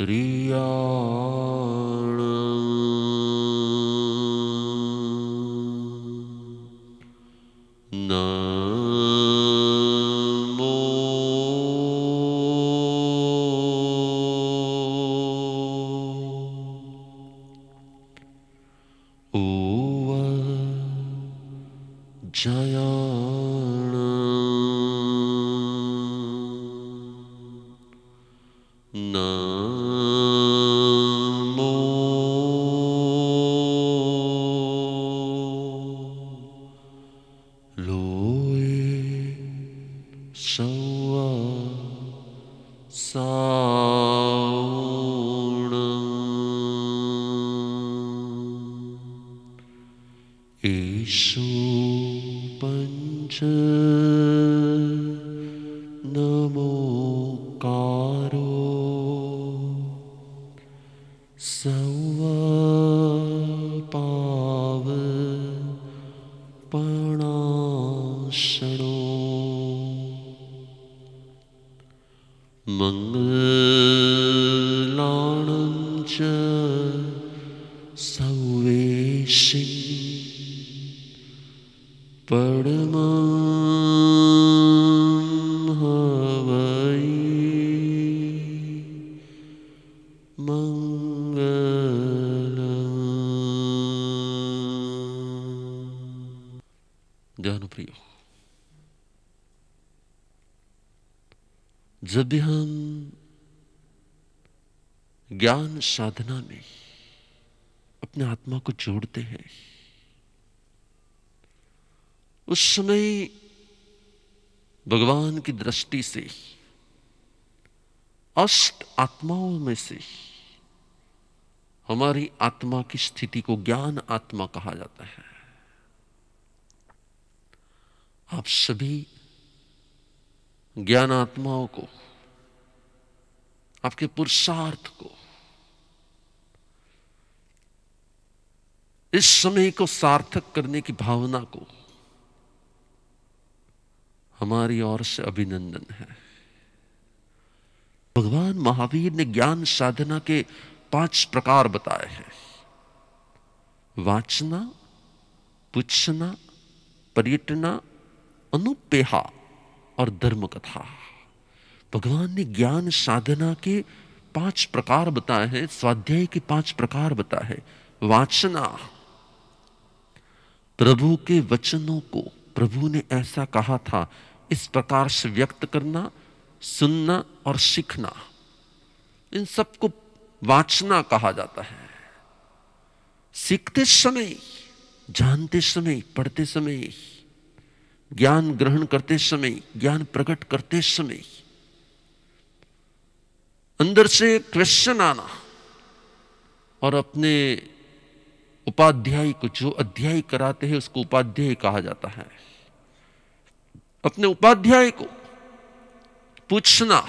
नमो जयाण नमो लोए सौवा साउण ईशु पंच नमोकारो सौवा पाव पणाशणो मंगलाणं च सौवेशिं परमं हवै मंगलम्। ध्यान प्रियो, जब भी हम ज्ञान साधना में अपने आत्मा को जोड़ते हैं, उस समय भगवान की दृष्टि से अष्ट आत्माओं में से हमारी आत्मा की स्थिति को ज्ञान आत्मा कहा जाता है। आप सभी ज्ञान आत्माओं को, आपके पुरुषार्थ को, इस समय को सार्थक करने की भावना को हमारी ओर से अभिनंदन है। भगवान महावीर ने ज्ञान साधना के 5 प्रकार बताए हैं: वाचना, पुच्छना, पर्यटना, अनुपेहा और धर्म कथा। भगवान ने ज्ञान साधना के 5 प्रकार बताए हैं, स्वाध्याय के 5 प्रकार बताए हैं। वाचना, प्रभु के वचनों को प्रभु ने ऐसा कहा था इस प्रकार से व्यक्त करना, सुनना और सीखना, इन सबको वाचना कहा जाता है। सीखते समय, जानते समय, पढ़ते समय, ज्ञान ग्रहण करते समय, ज्ञान प्रकट करते समय अंदर से क्वेश्चन आना और अपने उपाध्याय को, जो अध्याय कराते हैं उसको उपाध्याय कहा जाता है, अपने उपाध्याय को पूछना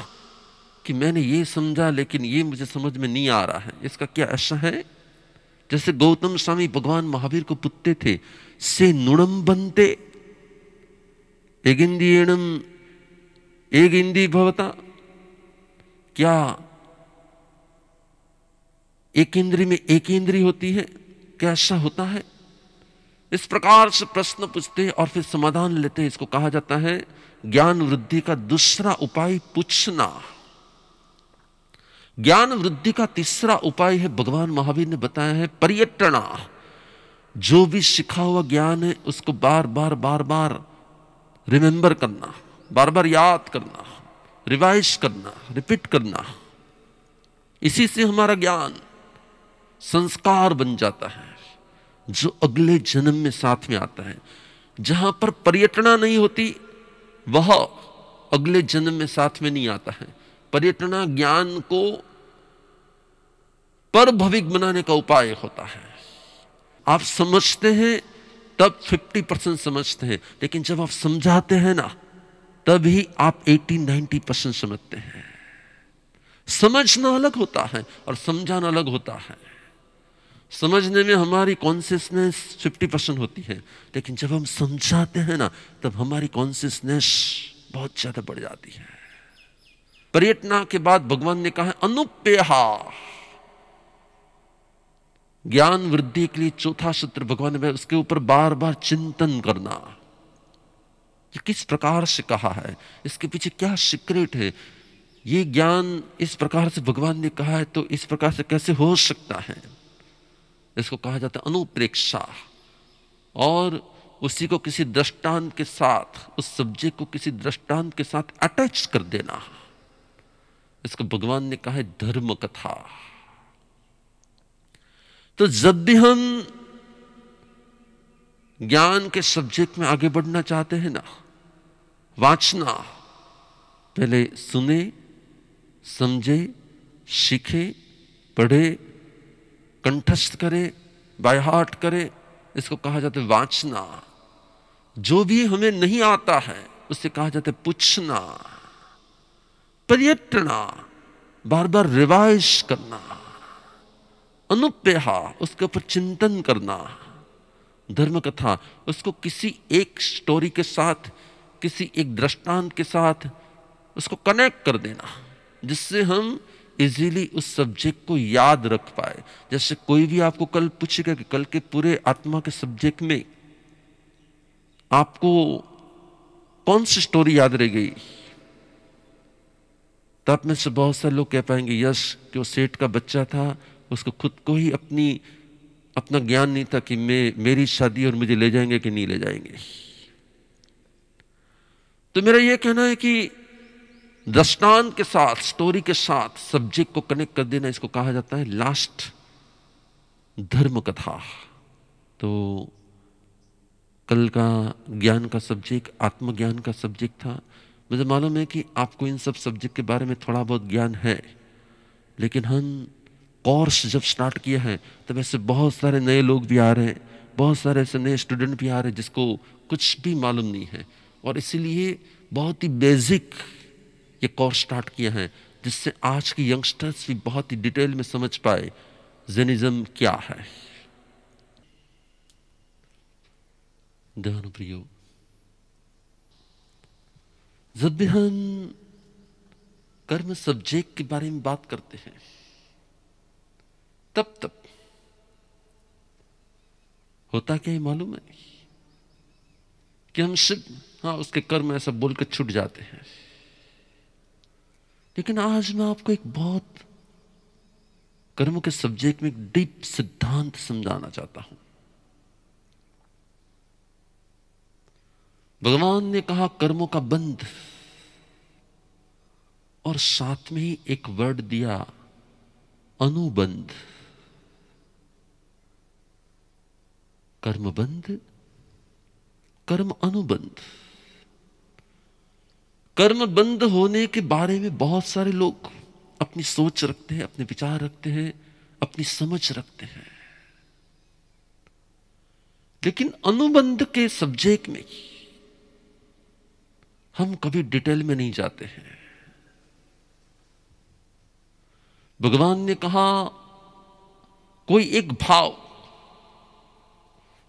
कि मैंने ये समझा लेकिन ये मुझे समझ में नहीं आ रहा है, इसका क्या ऐसा है? जैसे गौतम स्वामी भगवान महावीर को पूछते थे, से नुणम बनते एक इंदी भवता, क्या एक इंद्री में एक इंद्री होती है? क्या ऐसा होता है? इस प्रकार से प्रश्न पूछते हैं और फिर समाधान लेते हैं। इसको कहा जाता है ज्ञान वृद्धि का दूसरा उपाय पूछना। ज्ञान वृद्धि का तीसरा उपाय है, भगवान महावीर ने बताया है, पर्यटना। जो भी सीखा हुआ ज्ञान है उसको बार बार रिमेंबर करना, बार बार याद करना, रिवाइज करना, रिपीट करना। इसी से हमारा ज्ञान संस्कार बन जाता है जो अगले जन्म में साथ में आता है। जहां पर पर्यटना नहीं होती वह अगले जन्म में साथ में नहीं आता है। पर्यटना ज्ञान को परभविक बनाने का उपाय होता है। आप समझते हैं तब 50% समझते हैं, लेकिन जब आप समझाते हैं ना तभी आप 80-90% समझते हैं। समझना अलग होता है और समझाना अलग होता है। समझने में हमारी कॉन्शियसनेस 50% होती है, लेकिन जब हम समझाते हैं ना तब हमारी कॉन्शियसनेस बहुत ज्यादा बढ़ जाती है। पर्यटना के बाद भगवान ने कहा है अनुपेहा। ज्ञान वृद्धि के लिए चौथा सूत्र भगवान ने उसके ऊपर बार बार चिंतन करना। ये किस प्रकार से कहा है, इसके पीछे क्या सीक्रेट है, ये ज्ञान इस प्रकार से भगवान ने कहा है तो इस प्रकार से कैसे हो सकता है। इसको कहा जाता है अनुप्रेक्षा, और उसी को किसी दृष्टांत के साथ, उस सब्जेक्ट को किसी दृष्टांत के साथ अटैच कर देना। इसको भगवान ने कहा है धर्म कथा। तो जब भी हम ज्ञान के सब्जेक्ट में आगे बढ़ना चाहते हैं ना, वाचना, पहले सुने, समझे, सीखे, पढ़े, कंठस्थ करे, बाय हार्ट करे, इसको कहा जाता है वाचना। जो भी हमें नहीं आता है उससे कहा जाता है पूछना। पर्यटना, बार बार रिवाइज करना। अनुपेहा, उसके ऊपर चिंतन करना। धर्म कथा, उसको किसी एक स्टोरी के साथ, किसी एक दृष्टांत के साथ उसको कनेक्ट कर देना, जिससे हम इजीली उस सब्जेक्ट को याद रख पाए। जैसे कोई भी आपको कल पूछेगा कि कल के पूरे आत्मा के सब्जेक्ट में आपको कौन सी स्टोरी याद रह गई, तो आप में से बहुत सारे लोग कह पाएंगे यस, कि वो सेठ का बच्चा था, उसको खुद को ही अपना ज्ञान नहीं था कि मेरी शादी और मुझे ले जाएंगे कि नहीं ले जाएंगे। तो मेरा यह कहना है कि दृष्टांत के साथ, स्टोरी के साथ सब्जेक्ट को कनेक्ट कर देना, इसको कहा जाता है लास्ट धर्म कथा। तो कल का ज्ञान का सब्जेक्ट आत्मज्ञान का सब्जेक्ट था। मुझे मालूम है कि आपको इन सब सब्जेक्ट के बारे में थोड़ा बहुत ज्ञान है, लेकिन हम कोर्स जब स्टार्ट किया है तब ऐसे बहुत सारे नए लोग भी आ रहे हैं, बहुत सारे ऐसे नए स्टूडेंट भी आ रहे हैं जिसको कुछ भी मालूम नहीं है, और इसीलिए बहुत ही बेसिक ये कोर्स स्टार्ट किया है, जिससे आज के यंगस्टर्स भी बहुत ही डिटेल में समझ पाए ज़ेनिज्म क्या है। ध्यान प्रियो, जब भी हम कर्म सब्जेक्ट के बारे में बात करते हैं तब होता क्या है मालूम है, कि हम सिर्फ उसके कर्म ऐसा बोल के छूट जाते हैं। लेकिन आज मैं आपको एक बहुत कर्म के सब्जेक्ट में एक डीप सिद्धांत समझाना चाहता हूं। भगवान ने कहा कर्मों का बंध, और साथ में ही एक वर्ड दिया अनुबंध। कर्म बंध, कर्म अनुबंध। कर्म बंद होने के बारे में बहुत सारे लोग अपनी सोच रखते हैं, अपने विचार रखते हैं, अपनी समझ रखते हैं, लेकिन अनुबंध के सब्जेक्ट में हम कभी डिटेल में नहीं जाते हैं। भगवान ने कहा कोई एक भाव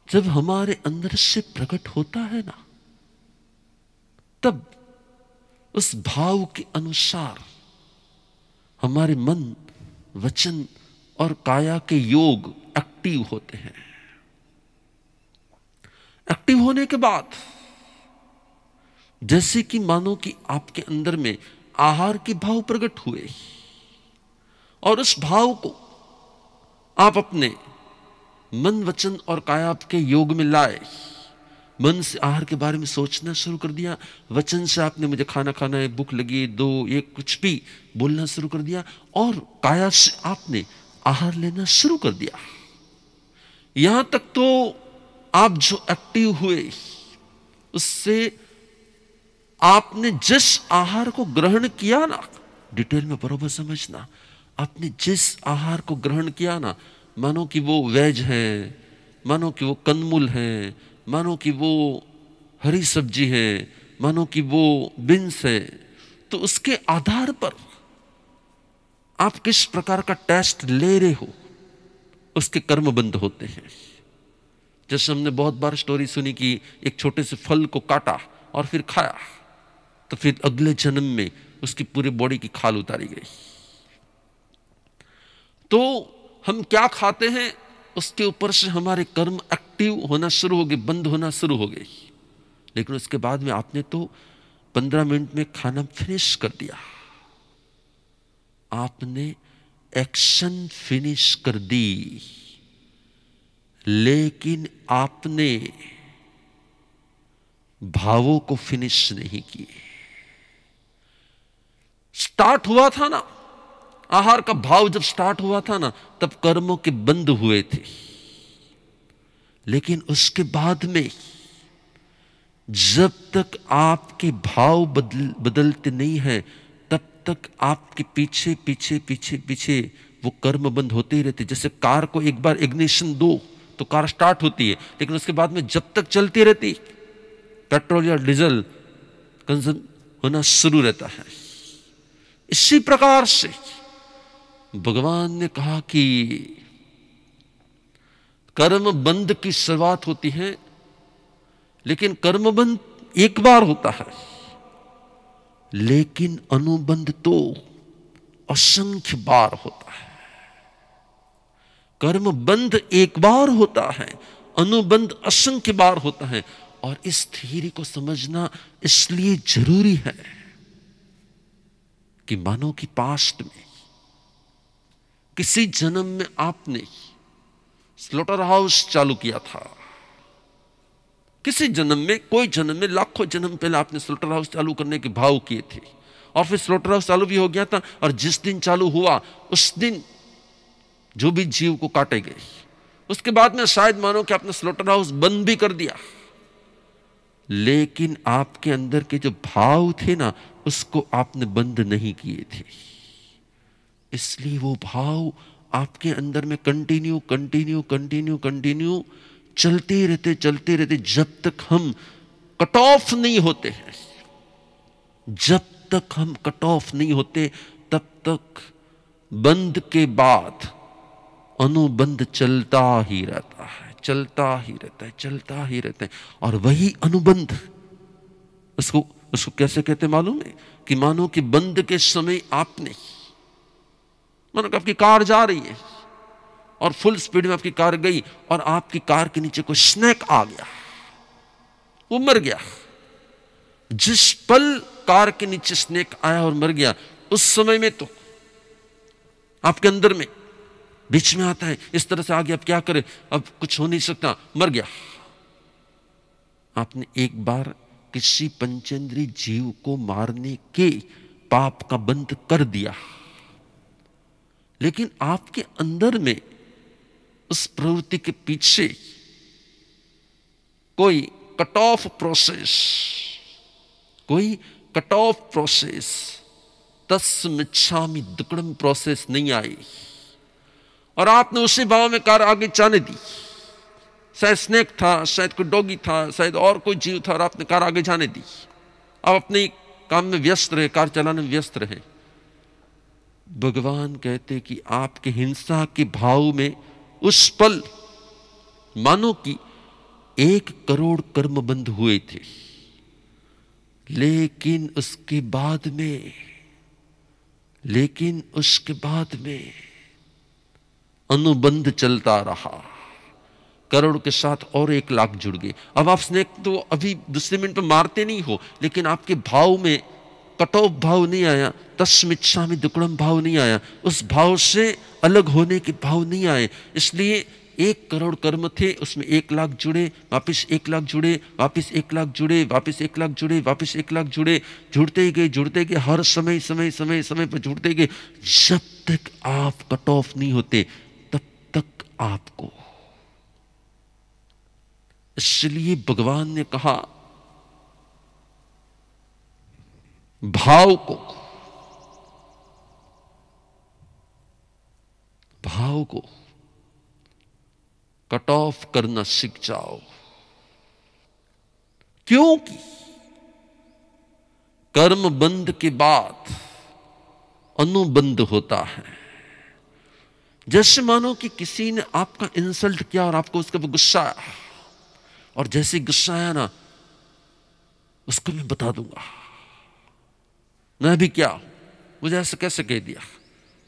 जब हमारे अंदर से प्रकट होता है ना, तब उस भाव के अनुसार हमारे मन, वचन और काया के योग एक्टिव होते हैं। एक्टिव होने के बाद जैसे कि मानो कि आपके अंदर में आहार के भाव प्रकट हुए, और उस भाव को आप अपने मन, वचन और काया के योग में लाए। मन से आहार के बारे में सोचना शुरू कर दिया, वचन से आपने मुझे खाना खाना है, भूख लगी, दो, ये कुछ भी बोलना शुरू कर दिया, और काया से आपने आहार लेना शुरू कर दिया। यहां तक तो आप जो एक्टिव हुए उससे आपने जिस आहार को ग्रहण किया ना, डिटेल में बरोबर समझना, आपने जिस आहार को ग्रहण किया ना, मानो कि वो वेज है, मानो कि वो कंदमूल है, मानो कि वो हरी सब्जी है, मानो कि वो बीन्स है, तो उसके आधार पर आप किस प्रकार का टेस्ट ले रहे हो उसके कर्म बंद होते हैं। जैसे हमने बहुत बार स्टोरी सुनी कि एक छोटे से फल को काटा और फिर खाया, तो फिर अगले जन्म में उसकी पूरी बॉडी की खाल उतारी गई। तो हम क्या खाते हैं उसके ऊपर से हमारे कर्म एक्टिव होना शुरू हो गए, बंद होना शुरू हो गए। लेकिन उसके बाद में आपने तो 15 मिनट में खाना फिनिश कर दिया, आपने एक्शन फिनिश कर दी, लेकिन आपने भावों को फिनिश नहीं किए। स्टार्ट हुआ था ना, आहार का भाव जब स्टार्ट हुआ था ना, तब कर्मों के बंद हुए थे। लेकिन उसके बाद में जब तक आपके भाव बदलते नहीं हैं, तब तक आपके पीछे पीछे पीछे पीछे वो कर्म बंद होते ही रहते। जैसे कार को एक बार इग्निशन दो तो कार स्टार्ट होती है, लेकिन उसके बाद में जब तक चलती रहती, पेट्रोल या डीजल कंज्यूम होना शुरू रहता है। इसी प्रकार से भगवान ने कहा कि कर्म बंद की शुरुआत होती है, लेकिन कर्म बंद एक बार होता है, लेकिन अनुबंध तो असंख्य बार होता है। कर्म बंद एक बार होता है, अनुबंध असंख्य बार होता है। और इस थ्योरी को समझना इसलिए जरूरी है कि मानो कि पास्ट में किसी जन्म में आपने स्लॉटर हाउस चालू किया था, किसी जन्म में, कोई जन्म में, लाखों जन्म पहले आपने स्लॉटर हाउस चालू करने के भाव किए थे, और फिर स्लॉटर हाउस चालू भी हो गया था। और जिस दिन चालू हुआ उस दिन जो भी जीव को काटे गए, उसके बाद में शायद मानो कि आपने स्लॉटर हाउस बंद भी कर दिया, लेकिन आपके अंदर के जो भाव थे ना, उसको आपने बंद नहीं किए थे। इसलिए वो भाव आपके अंदर में कंटिन्यू कंटिन्यू कंटिन्यू कंटिन्यू चलते रहते, जब तक हम कट ऑफ नहीं होते हैं। जब तक हम कट ऑफ नहीं होते, तब तक बंद के बाद अनुबंध चलता ही रहता है, चलता ही रहता है, चलता ही रहता है। और वही अनुबंध, उसको कैसे कहते मालूम है? कि मानो कि बंद के समय आपने, मानो कि आपकी कार जा रही है और फुल स्पीड में आपकी कार गई, और आपकी कार के नीचे कोई स्नेक आ गया, वो मर गया। जिस पल कार के नीचे स्नेक आया और मर गया, उस समय में तो आपके अंदर में बीच में आता है, इस तरह से आ गया, अब क्या करें, अब कुछ हो नहीं सकता, मर गया। आपने एक बार किसी पंचेंद्रीय जीव को मारने के पाप का बंद कर दिया, लेकिन आपके अंदर में उस प्रवृत्ति के पीछे कोई कट ऑफ प्रोसेस, तस्मिच्छामि दुक्कडम प्रोसेस नहीं आई, और आपने उसी भाव में कार आगे जाने दी। शायद स्नेक था, शायद कोई डॉगी था, शायद और कोई जीव था, और आपने कार आगे जाने दी। आप अपने काम में व्यस्त रहे, कार चलाने में व्यस्त रहे। भगवान कहते कि आपके हिंसा के भाव में उस पल मानो कि 1 करोड़ कर्म बंद हुए थे, लेकिन उसके बाद में अनुबंध चलता रहा। करोड़ के साथ और 1 लाख जुड़ गए। अब आप स्नेक तो अभी दूसरे मिनट में मारते नहीं हो, लेकिन आपके भाव में कट ऑफ भाव नहीं आया, तस्मिच्छामि दुक्कडम भाव नहीं आया, उस भाव से अलग होने के भाव नहीं आए। इसलिए 1 करोड़ कर्म थे, उसमें 1 लाख जुड़े, वापिस 1 लाख जुड़े, वापिस 1 लाख जुड़े, वापिस 1 लाख जुड़े, वापिस 1 लाख जुड़े, जुड़ते ही गए, हर समय पर जुड़ते गए। जब तक आप कट ऑफ नहीं होते, तब तक आपको, इसलिए भगवान ने कहा भाव को कट ऑफ करना सीख जाओ, क्योंकि कर्म बंद के बाद अनुबंध होता है। जैसे मानो कि किसी ने आपका इंसल्ट किया और आपको उसके ऊपर गुस्सा आया, और जैसे गुस्सा आया ना, उसको मैं बता दूंगा, मैं भी क्या, मुझे ऐसे कैसे कह दिया।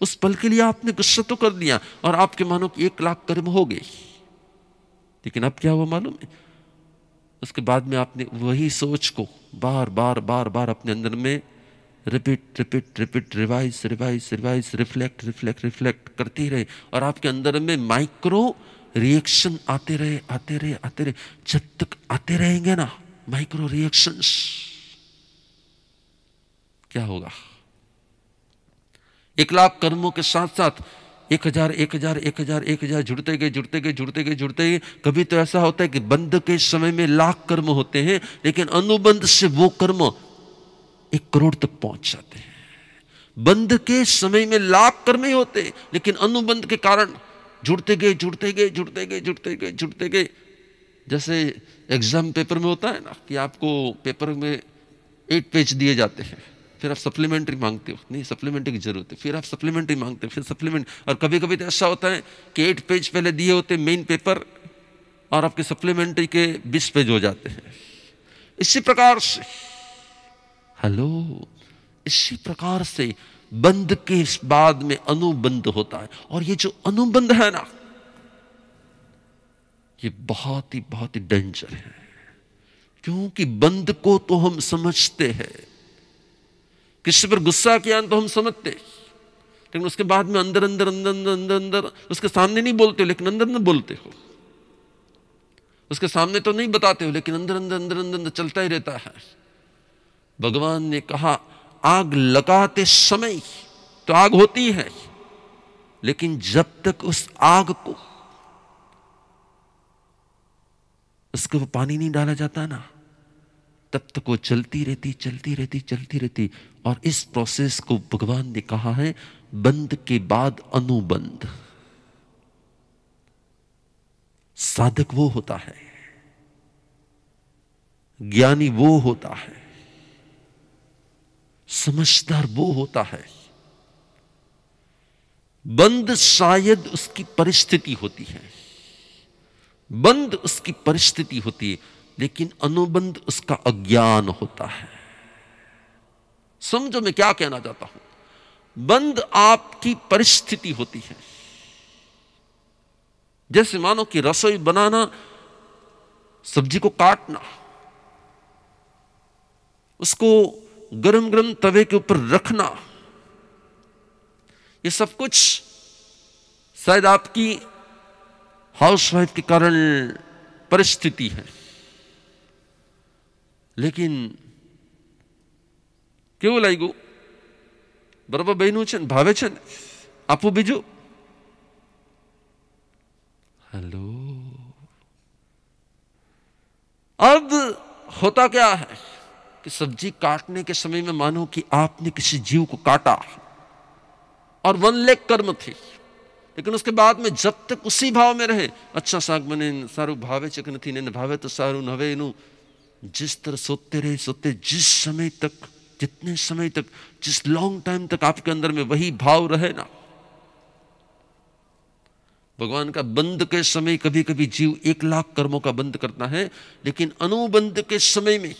उस पल के लिए आपने गुस्सा तो कर दिया और आपके मानो कि 1,00,000 कर्म हो गए, लेकिन अब क्या हुआ मालूम है? उसके बाद में आपने वही सोच को बार बार बार बार अपने अंदर में repeat repeat repeat, revise revise revise, reflect reflect reflect करते रहे, और आपके अंदर में माइक्रो रिएक्शन आते रहे आते रहे आते रहे। जब तक आते रहेंगे ना माइक्रो रिएक्शंस, क्या होगा? 1,00,000 कर्मों के साथ साथ 1,000 1,000 1,000 1,000 जुड़ते गए जुड़ते गए जुड़ते गए जुड़ते गए। कभी तो ऐसा होता है कि बंध के समय में 1,00,000 कर्म होते हैं, लेकिन अनुबंध से वो कर्म 1,00,00,000 तक पहुंच जाते हैं। बंध के समय में 1,00,000 कर्म ही होते, लेकिन अनुबंध के कारण जुड़ते गए जुड़ते गए जुड़ते गए जुड़ते गए जुड़ते गए। जैसे एग्जाम पेपर में होता है ना कि आपको पेपर में 8 पेज दिए जाते हैं, फिर आप सप्लीमेंट्री मांगते हो, नहीं सप्लीमेंट्री की जरूरत है, फिर आप सप्लीमेंट्री मांगते हो, फिर सप्लीमेंट। और कभी कभी तो ऐसा होता है कि 8 पेज पहले दिए होते मेन पेपर, और आपके सप्लीमेंट्री के 20 पेज हो जाते हैं। इसी प्रकार से हेलो, इसी प्रकार से बंध के बाद में अनुबंध होता है। और ये जो अनुबंध है ना, ये बहुत ही डेंजर है, क्योंकि बंध को तो हम समझते हैं, किसी पर गुस्सा किया तो हम समझते, लेकिन उसके बाद में अंदर अंदर अंदर अंदर अंदर अंदर उसके सामने नहीं बोलते हो, लेकिन अंदर अंदर बोलते हो। उसके सामने तो नहीं बताते हो, लेकिन अंदर अंदर अंदर अंदर अंदर चलता ही रहता है। भगवान ने कहा आग लगाते समय तो आग होती है, लेकिन जब तक उस आग को उसके वो पानी नहीं डाला जाता ना, तब तक वो चलती रहती चलती रहती चलती रहती। और इस प्रोसेस को भगवान ने कहा है बंध के बाद अनुबंध। साधक वो होता है, ज्ञानी वो होता है, समझदार वो होता है। बंध शायद उसकी परिस्थिति होती है, बंध उसकी परिस्थिति होती है, लेकिन अनुबंध उसका अज्ञान होता है। समझो मैं क्या कहना चाहता हूं। बंध आपकी परिस्थिति होती है। जैसे मानो कि रसोई बनाना, सब्जी को काटना, उसको गरम गरम तवे के ऊपर रखना, ये सब कुछ शायद आपकी हाउसवाइफ के कारण परिस्थिति है। लेकिन કેવું લાગ્યું? બરાબર બન્યું છે ને? ભાવે છે ને? આપું બીજું? हेलो। अब होता क्या है कि सब्जी काटने के समय में मानो कि आपने किसी जीव को काटा और 1 लाख कर्म थे, लेकिन उसके बाद में जब तक उसी भाव में रहे, अच्छा शाक बने सारू भावे છે કે નથી ને भावे तो सारू न હવે એનું जिस तरह सोते रहे सोते, जिस समय तक, जितने समय तक, जिस लॉन्ग टाइम तक आपके अंदर में वही भाव रहे ना। भगवान का बंध के समय कभी कभी जीव 1 लाख कर्मों का बंध करता है, लेकिन अनुबंध के समय में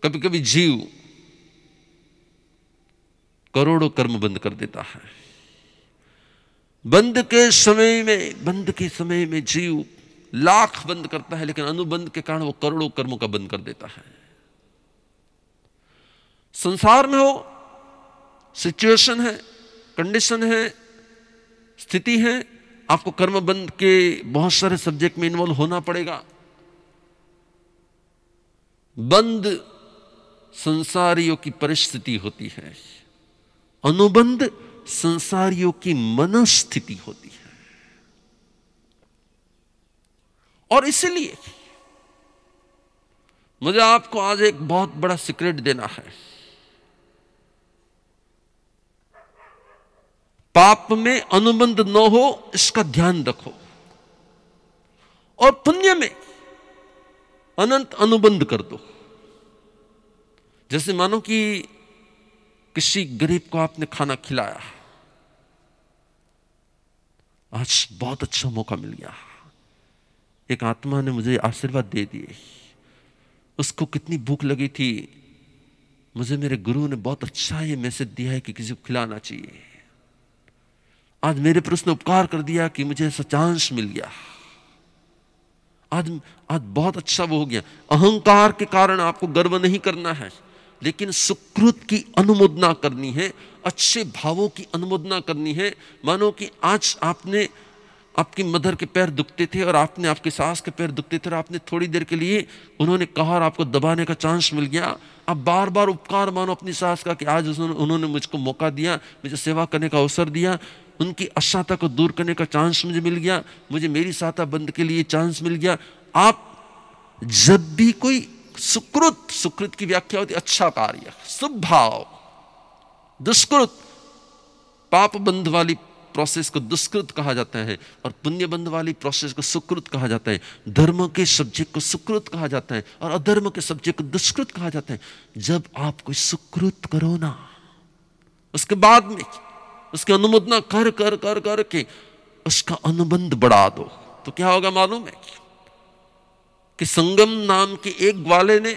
कभी कभी जीव करोड़ों कर्म बंद कर देता है। बंध के समय में जीव लाख बंद करता है, लेकिन अनुबंध के कारण वो करोड़ों कर्मों का बंद कर देता है। संसार में हो, सिचुएशन है, कंडीशन है, स्थिति है, आपको कर्म बंध के बहुत सारे सब्जेक्ट में इन्वॉल्व होना पड़ेगा। बंध संसारियों की परिस्थिति होती है, अनुबंध संसारियों की मनस्थिति होती है। और इसलिए मुझे आपको आज एक बहुत बड़ा सीक्रेट देना है। पाप में अनुबंध न हो, इसका ध्यान रखो, और पुण्य में अनंत अनुबंध कर दो। जैसे मानो कि किसी गरीब को आपने खाना खिलाया, आज बहुत अच्छा मौका मिल गया, एक आत्मा ने मुझे आशीर्वाद दे दिए। उसको कितनी भूख लगी थी, मुझे मेरे गुरु ने बहुत अच्छा ये मैसेज दिया है कि किसी को खिलाना चाहिए। आज मेरे पर उसने उपकार कर दिया कि मुझे ऐसा चांस मिल गया। आज आज बहुत अच्छा वो हो गया। अहंकार के कारण आपको गर्व नहीं करना है, लेकिन सुकृत की अनुमोदना करनी है, अच्छे भावों की अनुमोदना करनी है। मानो कि आज आपने, आपकी मदर के पैर दुखते थे और आपने, आपके सास के पैर दुखते थे और आपने थोड़ी देर के लिए उन्होंने कहा और आपको दबाने का चांस मिल गया। आप बार बार उपकार मानो अपनी सास का कि आज उन्होंने मुझको मौका दिया, मुझे सेवा करने का अवसर दिया, उनकी अशांता को दूर करने का चांस मुझे मिल गया, मुझे मेरी सहायता बंद के लिए चांस मिल गया। आप जब भी कोई सुकृत, सुकृत की व्याख्या होती अच्छा कार्य, शुभ भाव, दुष्कृत, पाप बंध वाली प्रोसेस को दुष्कृत कहा जाता है और पुण्य बंध वाली प्रोसेस को सुकृत कहा जाता है। धर्म के सब्जेक्ट को सुकृत कहा जाता है और अधर्म के सब्जेक्ट को दुष्कृत कहा जाता है। जब आप कोई सुकृत करो ना, उसके बाद में उसकी अनुमोदना कर कर कर कर के उसका अनुबंध बढ़ा दो, तो क्या होगा मालूम है कि संगम नाम के एक ग्वाले ने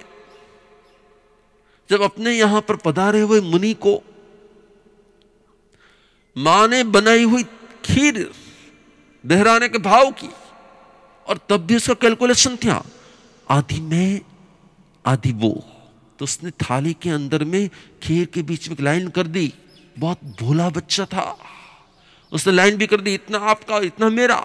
जब अपने यहां पर पधारे हुए मुनि को मां ने बनाई हुई खीर बहराने के भाव की, और तब भी उसका कैलकुलेशन था आधी मैं आधी वो, तो उसने थाली के अंदर में खीर के बीच में एक लाइन कर दी। बहुत भोला बच्चा था, उसने लाइन भी कर दी, इतना आपका इतना मेरा,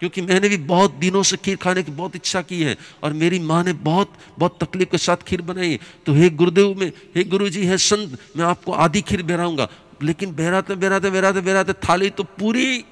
क्योंकि मैंने भी बहुत दिनों से खीर खाने की बहुत इच्छा की है और मेरी माँ ने बहुत बहुत तकलीफ के साथ खीर बनाई, तो हे गुरुदेव में, हे गुरुजी, हे संत, मैं आपको आधी खीर बहराऊंगा। लेकिन बहराते बहराते बहराते बहराते थाली तो पूरी,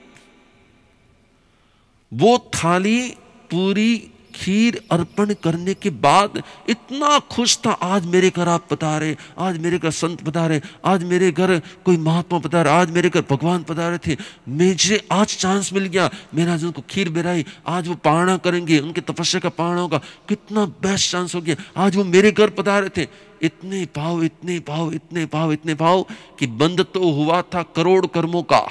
वो थाली पूरी खीर अर्पण करने के बाद इतना खुश था, आज मेरे घर आप पधारे, आज मेरे घर संत पधारे, आज मेरे घर कोई महात्मा पधारे, आज मेरे घर भगवान पधारे थे, मुझे आज चांस मिल गया, मैंने आज उनको खीर बहराई, आज वो पारणा करेंगे, उनके तपस्या का पारणा होगा, कितना बेस्ट चांस हो गया, आज वो मेरे घर पधारे थे। इतने भाव, इतने भाव, इतने भाव, इतने भाव कि बंद तो हुआ था करोड़ कर्मों का,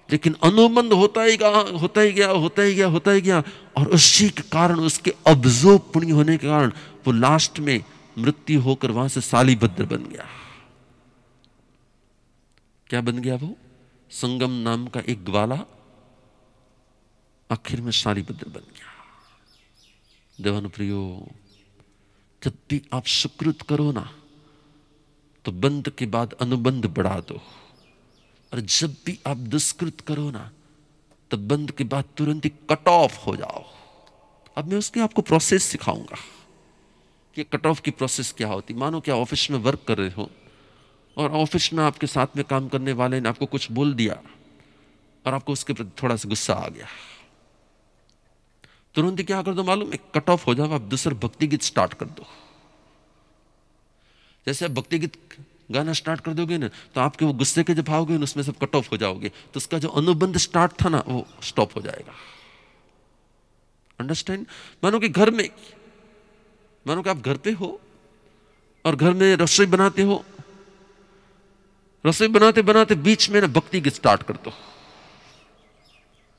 लेकिन अनुबंध होता ही गया, होता ही गया, होता ही गया, होता ही गया, और उसी के कारण, उसके अब्जो पुण्य होने के कारण वो लास्ट में मृत्यु होकर वहां से शालिभद्र बन गया। क्या बन गया वो? संगम नाम का एक ग्वाला आखिर में शालिभद्र बन गया। देवानुप्रियो, जब भी आप सुकृत करो ना, तो बंध के बाद अनुबंध बढ़ा दो, और जब भी आप दुष्कृत करो ना, तब बंद के बाद तुरंत ही कट ऑफ हो जाओ। अब मैं उसकी आपको प्रोसेस सिखाऊंगा कि कट ऑफ की प्रोसेस क्या होती। मानो कि ऑफिस में वर्क कर रहे हो और ऑफिस में आपके साथ में काम करने वाले ने आपको कुछ बोल दिया और आपको उसके प्रति थोड़ा सा गुस्सा आ गया, तुरंत ही क्या कर दो मालूम है? कट ऑफ हो जाओ, आप दूसरा भक्ति गीत स्टार्ट कर दो। जैसे आप भक्ति गीत गाना स्टार्ट कर दोगे ना, तो आपके वो गुस्से के जो भाव होंगे उसमें सब कट ऑफ हो जाओगे, तो उसका जो अनुबंध स्टार्ट था ना, वो स्टॉप हो जाएगा। अंडरस्टैंड? मानो कि घर में, मानो कि आप घर पे हो और घर में रसोई बनाते हो, रसोई बनाते बनाते बीच में ना भक्ति गीत स्टार्ट कर दो,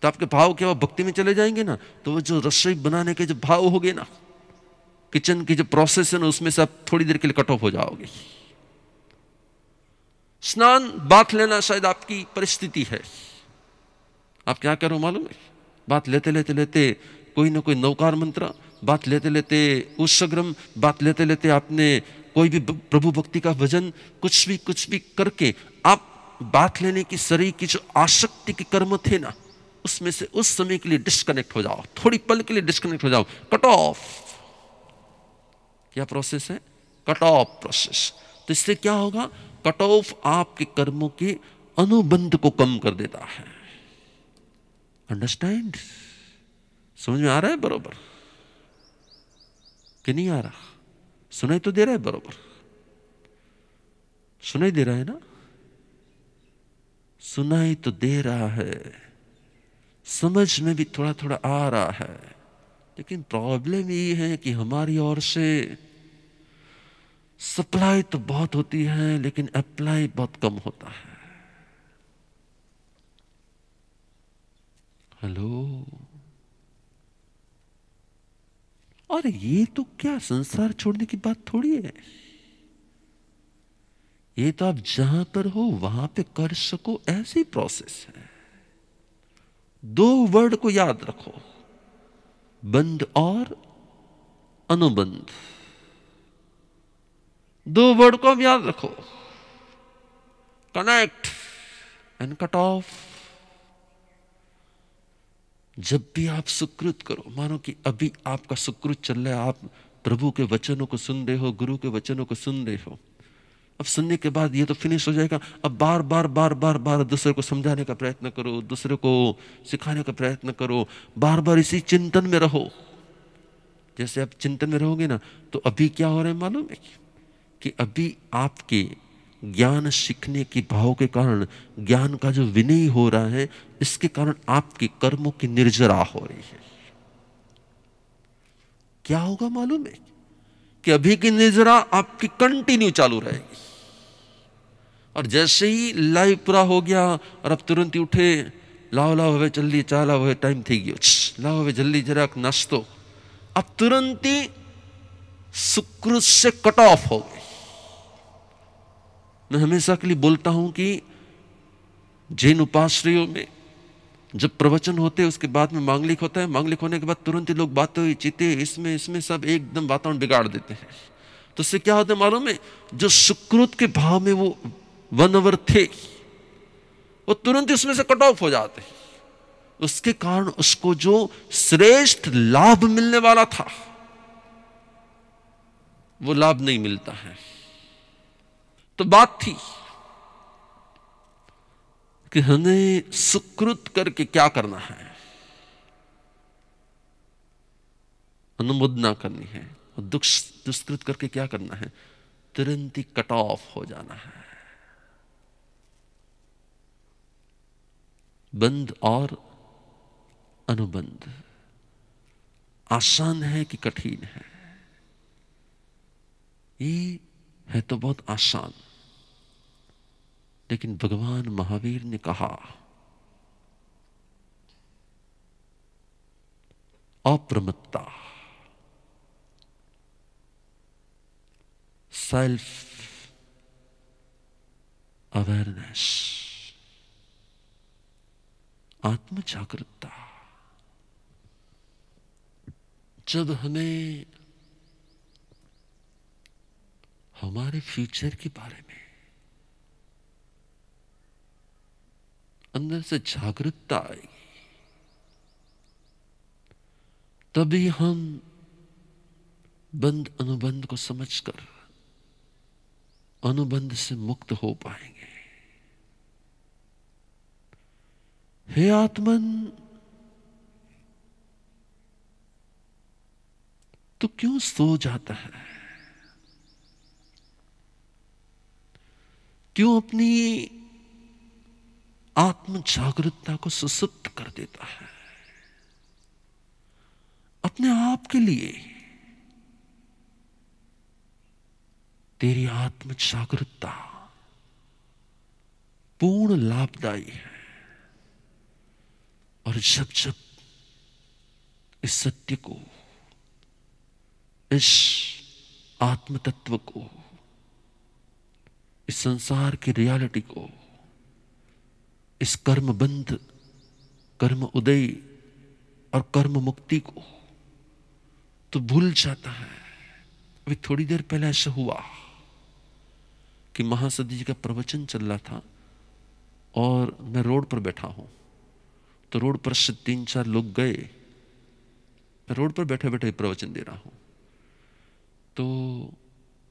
तो आपके भाव क्या वो भक्ति में चले जाएंगे ना, तो वो जो रसोई बनाने के जो भाव होंगे ना, किचन की जो प्रोसेस है ना, उसमें से आप थोड़ी देर के लिए कट ऑफ हो जाओगे। स्नान, बात लेना शायद आपकी परिस्थिति है, आप क्या करो मालूम है? बात लेते लेते लेते कोई ना कोई नौकार मंत्र, बात लेते लेते उषग्रम, बात लेते लेते आपने कोई भी प्रभु भक्ति का भजन, कुछ भी करके आप बात लेने की शरीर की जो आसक्ति के कर्म थे ना, उसमें से उस समय के लिए डिस्कनेक्ट हो जाओ, थोड़ी पल के लिए डिस्कनेक्ट हो जाओ, कट ऑफ। क्या प्रोसेस है? Cut off process. तो इससे क्या होगा? कट ऑफ आपके कर्मों के अनुबंध को कम कर देता है। अंडरस्टैंड? समझ में आ रहा है बरोबर कि नहीं आ रहा? सुनाई तो दे रहा है बरोबर? सुनाई दे रहा है ना? सुनाई तो दे रहा है, समझ में भी थोड़ा थोड़ा आ रहा है, लेकिन प्रॉब्लम ये है कि हमारी ओर से सप्लाई तो बहुत होती है, लेकिन अप्लाई बहुत कम होता है। हेलो? और ये तो क्या संसार छोड़ने की बात थोड़ी है, ये तो आप जहां पर हो वहां पे कर सको, ऐसी प्रोसेस है। दो वर्ड को याद रखो, बंध और अनुबंध। दो वर्ड को आप याद रखो, कनेक्ट एंड कट ऑफ। जब भी आप सुकृत करो, मानो कि अभी आपका सुकृत चल रहा है, आप प्रभु के वचनों को सुन रहे हो, गुरु के वचनों को सुन रहे हो। अब सुनने के बाद ये तो फिनिश हो जाएगा, अब बार बार बार बार बार दूसरे को समझाने का प्रयत्न करो, दूसरे को सिखाने का प्रयत्न करो, बार बार इसी चिंतन में रहो। जैसे आप चिंतन में रहोगे ना, तो अभी क्या हो रहा है मालूम है कि अभी आपके ज्ञान सीखने के भाव के कारण, ज्ञान का जो विनय हो रहा है, इसके कारण आपके कर्मों की निर्जरा हो रही है। क्या होगा मालूम है कि अभी की निर्जरा आपकी कंटिन्यू चालू रहेगी, और जैसे ही लाइव पूरा हो गया और अब तुरंत ही उठे, लाओ लाओ हवे जल्दी चा लाओ, हवे टाइम थी गयो, लाओ हवे जल्दी जरा नाश्तो, अब तुरंत ही सुकृत से कट ऑफ हो गए। मैं हमेशा के लिए बोलता हूं कि जैन उपाश्रयों में जब प्रवचन होते हैं उसके बाद में मांगलिक होता है, मांगलिक होने के बाद तुरंत ही लोग बातें चिते इसमें सब एकदम वातावरण बिगाड़ देते हैं। तो उससे क्या होता है मालूम है, जो सुकृत के भाव में वो 1 आवर थे, वो तुरंत ही उसमें से कट ऑफ हो जाते हैं। उसके कारण उसको जो श्रेष्ठ लाभ मिलने वाला था, वो लाभ नहीं मिलता है। तो बात थी कि हमें सुकृत करके क्या करना है, अनुमोदना करनी है, और दुष्कृत करके क्या करना है, तुरंत ही कट ऑफ हो जाना है। बंध और अनुबंध आसान है कि कठिन है? ये है तो बहुत आसान, लेकिन भगवान महावीर ने कहा अप्रमत्ता, सेल्फ अवेयरनेस, आत्म जागरूकता। जब हमें हमारे फ्यूचर के बारे में अंदर से जागरूकता आएगी, तभी हम बंध अनुबंध को समझकर अनुबंध से मुक्त हो पाएंगे। हे आत्मन, तू क्यों सो जाता है? क्यों अपनी आत्म जागरूकता को सुसुप्त कर देता है? अपने आप के लिए तेरी आत्म जागरूकता पूर्ण लाभदायी है। और जब जब इस सत्य को, इस आत्म तत्व को, इस संसार की रियलिटी को, इस कर्म बंध, कर्म उदय और कर्म मुक्ति को तो भूल जाता है। अभी थोड़ी देर पहले ऐसा हुआ कि महासदी जी का प्रवचन चल रहा था और मैं रोड पर बैठा हूं, तो रोड पर से 3-4 लोग गए। मैं रोड पर बैठे बैठे प्रवचन दे रहा हूं, तो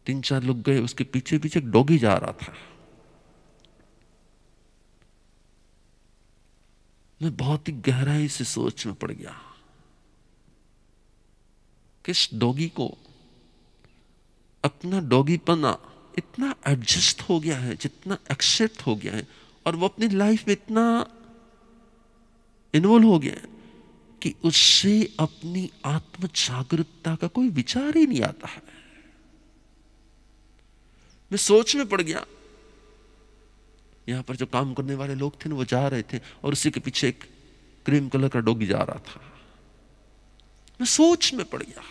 3-4 लोग गए, उसके पीछे पीछे एक डॉगी जा रहा था। मैं बहुत ही गहराई से सोच में पड़ गया कि इस डॉगी को अपना डॉगीपना इतना एडजस्ट हो गया है, जितना एक्सेप्ट हो गया है, और वो अपनी लाइफ में इतना इन्वॉल्व हो गया है कि उससे अपनी आत्म जागरूकता का कोई विचार ही नहीं आता है। मैं सोच में पड़ गया। यहां पर जो काम करने वाले लोग थे ना, वो जा रहे थे और उसी के पीछे एक क्रीम कलर का डॉगी जा रहा था। मैं सोच में पड़ गया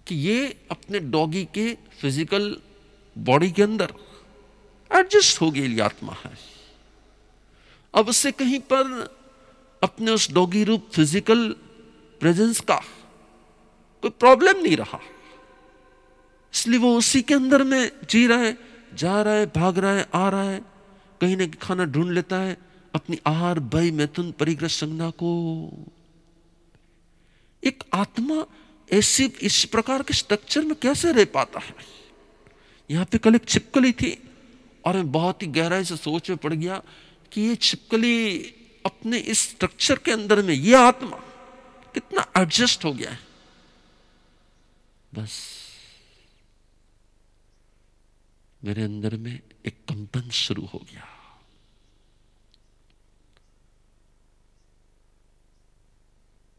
कि ये अपने डॉगी के फिजिकल बॉडी के अंदर एडजस्ट हो गई, ये आत्मा है। अब उससे कहीं पर अपने उस डॉगी रूप फिजिकल प्रेजेंस का कोई प्रॉब्लम नहीं रहा, इसलिए वो उसी के अंदर में जी रहा है, जा रहा है, भाग रहा है, आ रहा है, कहीं ना कहीं खाना ढूंढ लेता है, अपनी आहार भय मैथुन परिग्रह संज्ञा को। एक आत्मा ऐसी इस प्रकार के स्ट्रक्चर में कैसे रह पाता है? यहां पे कल एक छिपकली थी और मैं बहुत ही गहराई से सोच में पड़ गया कि ये छिपकली अपने इस स्ट्रक्चर के अंदर में ये आत्मा कितना एडजस्ट हो गया है। बस मेरे अंदर में एक कंपन शुरू हो गया।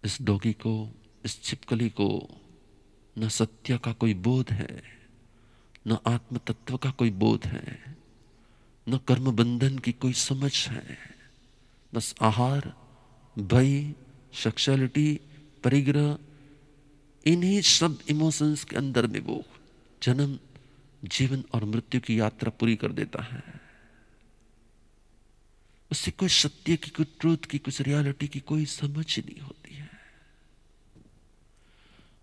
इस डॉगी को, इस छिपकली को न सत्य का कोई बोध है, न आत्म तत्व का कोई बोध है, न कर्म बंधन की कोई समझ है। बस आहार, भय, सेक्सुअलिटी, परिग्रह, इन्हीं सब इमोशंस के अंदर में वो जन्म, जीवन और मृत्यु की यात्रा पूरी कर देता है। उससे कोई सत्य की, कोई ट्रूथ की, कुछ रियलिटी की कोई समझ ही नहीं होती है।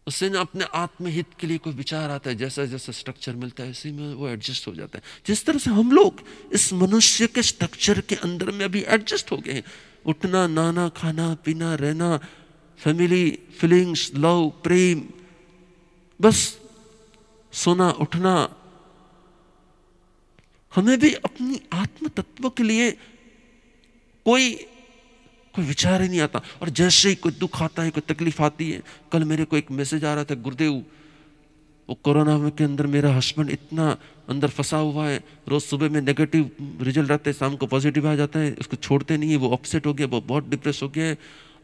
उससे ना अपने आत्महित के लिए कोई विचार आता है, जैसा जैसा स्ट्रक्चर मिलता है उसी में वो एडजस्ट हो जाता है। जिस तरह से हम लोग इस मनुष्य के स्ट्रक्चर के अंदर में अभी एडजस्ट हो गए हैं, उठना, नहाना, खाना पीना, रहना, फैमिली, फीलिंग्स, लव, प्रेम, बस सोना, उठना। हमें भी अपनी आत्म तत्व के लिए कोई विचार ही नहीं आता। और जैसे ही कोई दुख आता है, कोई तकलीफ आती है, कल मेरे को एक मैसेज आ रहा था, गुरुदेव वो कोरोना के अंदर मेरा हस्बैंड इतना अंदर फंसा हुआ है, रोज सुबह में नेगेटिव रिजल्ट आते हैं, शाम को पॉजिटिव आ जाता है, उसको छोड़ते नहीं है, वो अपसेट हो गया, वो बहुत डिप्रेस हो गया है।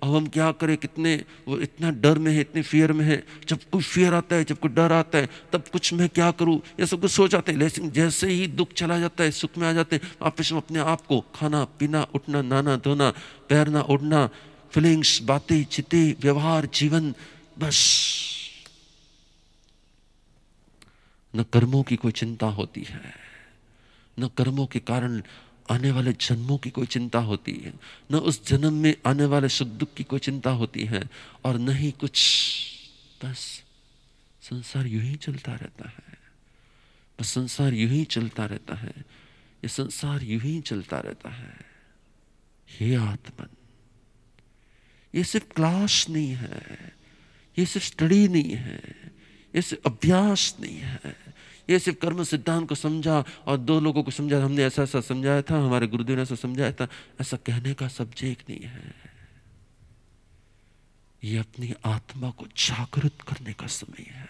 अब हम क्या करें, कितने वो इतना डर में है, इतने फियर में है। जब कोई फियर आता है, जब कोई डर आता है, तब कुछ मैं क्या करूं, ये सब कुछ सोच आते हैं। लेकिन जैसे ही दुख चला जाता है, सुख में आ जाते हैं, वापस हम अपने आप को खाना पीना, उठना, नहाना धोना, तैरना, उड़ना, फीलिंग्स, बातें, चितें, व्यवहार, जीवन, बस न कर्मों की कोई चिंता होती है, न कर्मों के कारण आने वाले जन्मों की कोई चिंता होती है, न उस जन्म में आने वाले सुख दुख की कोई चिंता होती है, और न ही कुछ। बस संसार यूं ही चलता रहता है, बस संसार यूं ही चलता रहता है, ये संसार यूं ही चलता रहता है। हे आत्मन, ये सिर्फ क्लास नहीं है, ये सिर्फ स्टडी नहीं है, ये सिर्फ अभ्यास नहीं है, ये सिर्फ कर्म सिद्धांत को समझा और दो लोगों को समझा, हमने ऐसा ऐसा समझाया था, हमारे गुरुदेव ने ऐसा समझाया था, ऐसा कहने का सब्जेक्ट नहीं है। ये अपनी आत्मा को जागृत करने का समय है।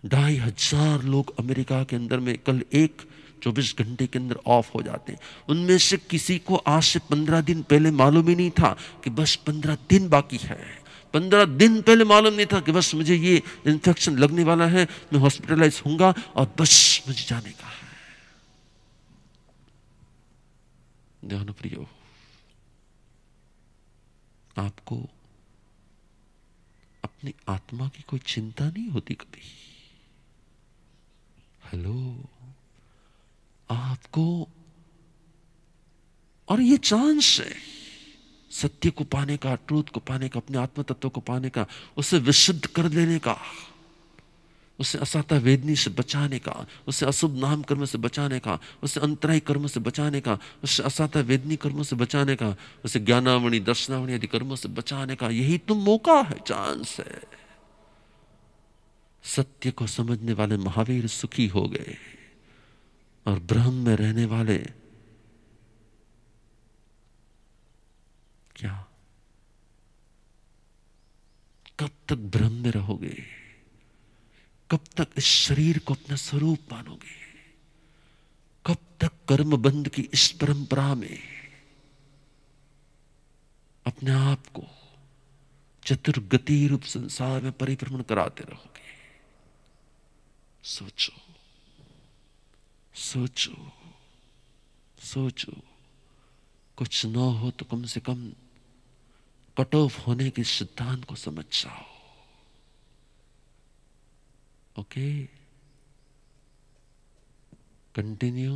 2,500 लोग अमेरिका के अंदर में कल एक 24 घंटे के अंदर ऑफ हो जाते हैं। उनमें से किसी को आज से 15 दिन पहले मालूम ही नहीं था कि बस 15 दिन बाकी है। 15 दिन पहले मालूम नहीं था कि बस मुझे ये इन्फेक्शन लगने वाला है, मैं हॉस्पिटलाइज होऊंगा और बस मुझे जाने का है। ध्यान प्रियो, आपको अपनी आत्मा की कोई चिंता नहीं होती कभी? हेलो, आपको, और ये चांस है सत्य को पाने का, ट्रूथ को पाने का, अपने आत्म तत्व को पाने का, उसे विशुद्ध कर देने का, उसे असाता वेदनी से बचाने का, उसे अशुभ नाम कर्म से बचाने का, उसे अंतरायी कर्म से बचाने का, उसे असाता वेदनी कर्मों से बचाने का, उसे ज्ञानावणी, दर्शनावणी आदि कर्मों से बचाने का। यही तो मौका है, चांस है। सत्य को समझने वाले महावीर सुखी हो गए और ब्रह्म में रहने वाले क्या, कब तक भ्रम में रहोगे? कब तक इस शरीर को अपना स्वरूप मानोगे? कब तक कर्म बंध की इस परंपरा में अपने आप को चतुर्गति रूप संसार में परिभ्रमण कराते रहोगे? सोचो, सोचो, सोचो। कुछ न हो तो कम से कम कट ऑफ होने के सिद्धांत को समझ जाओ okay, continue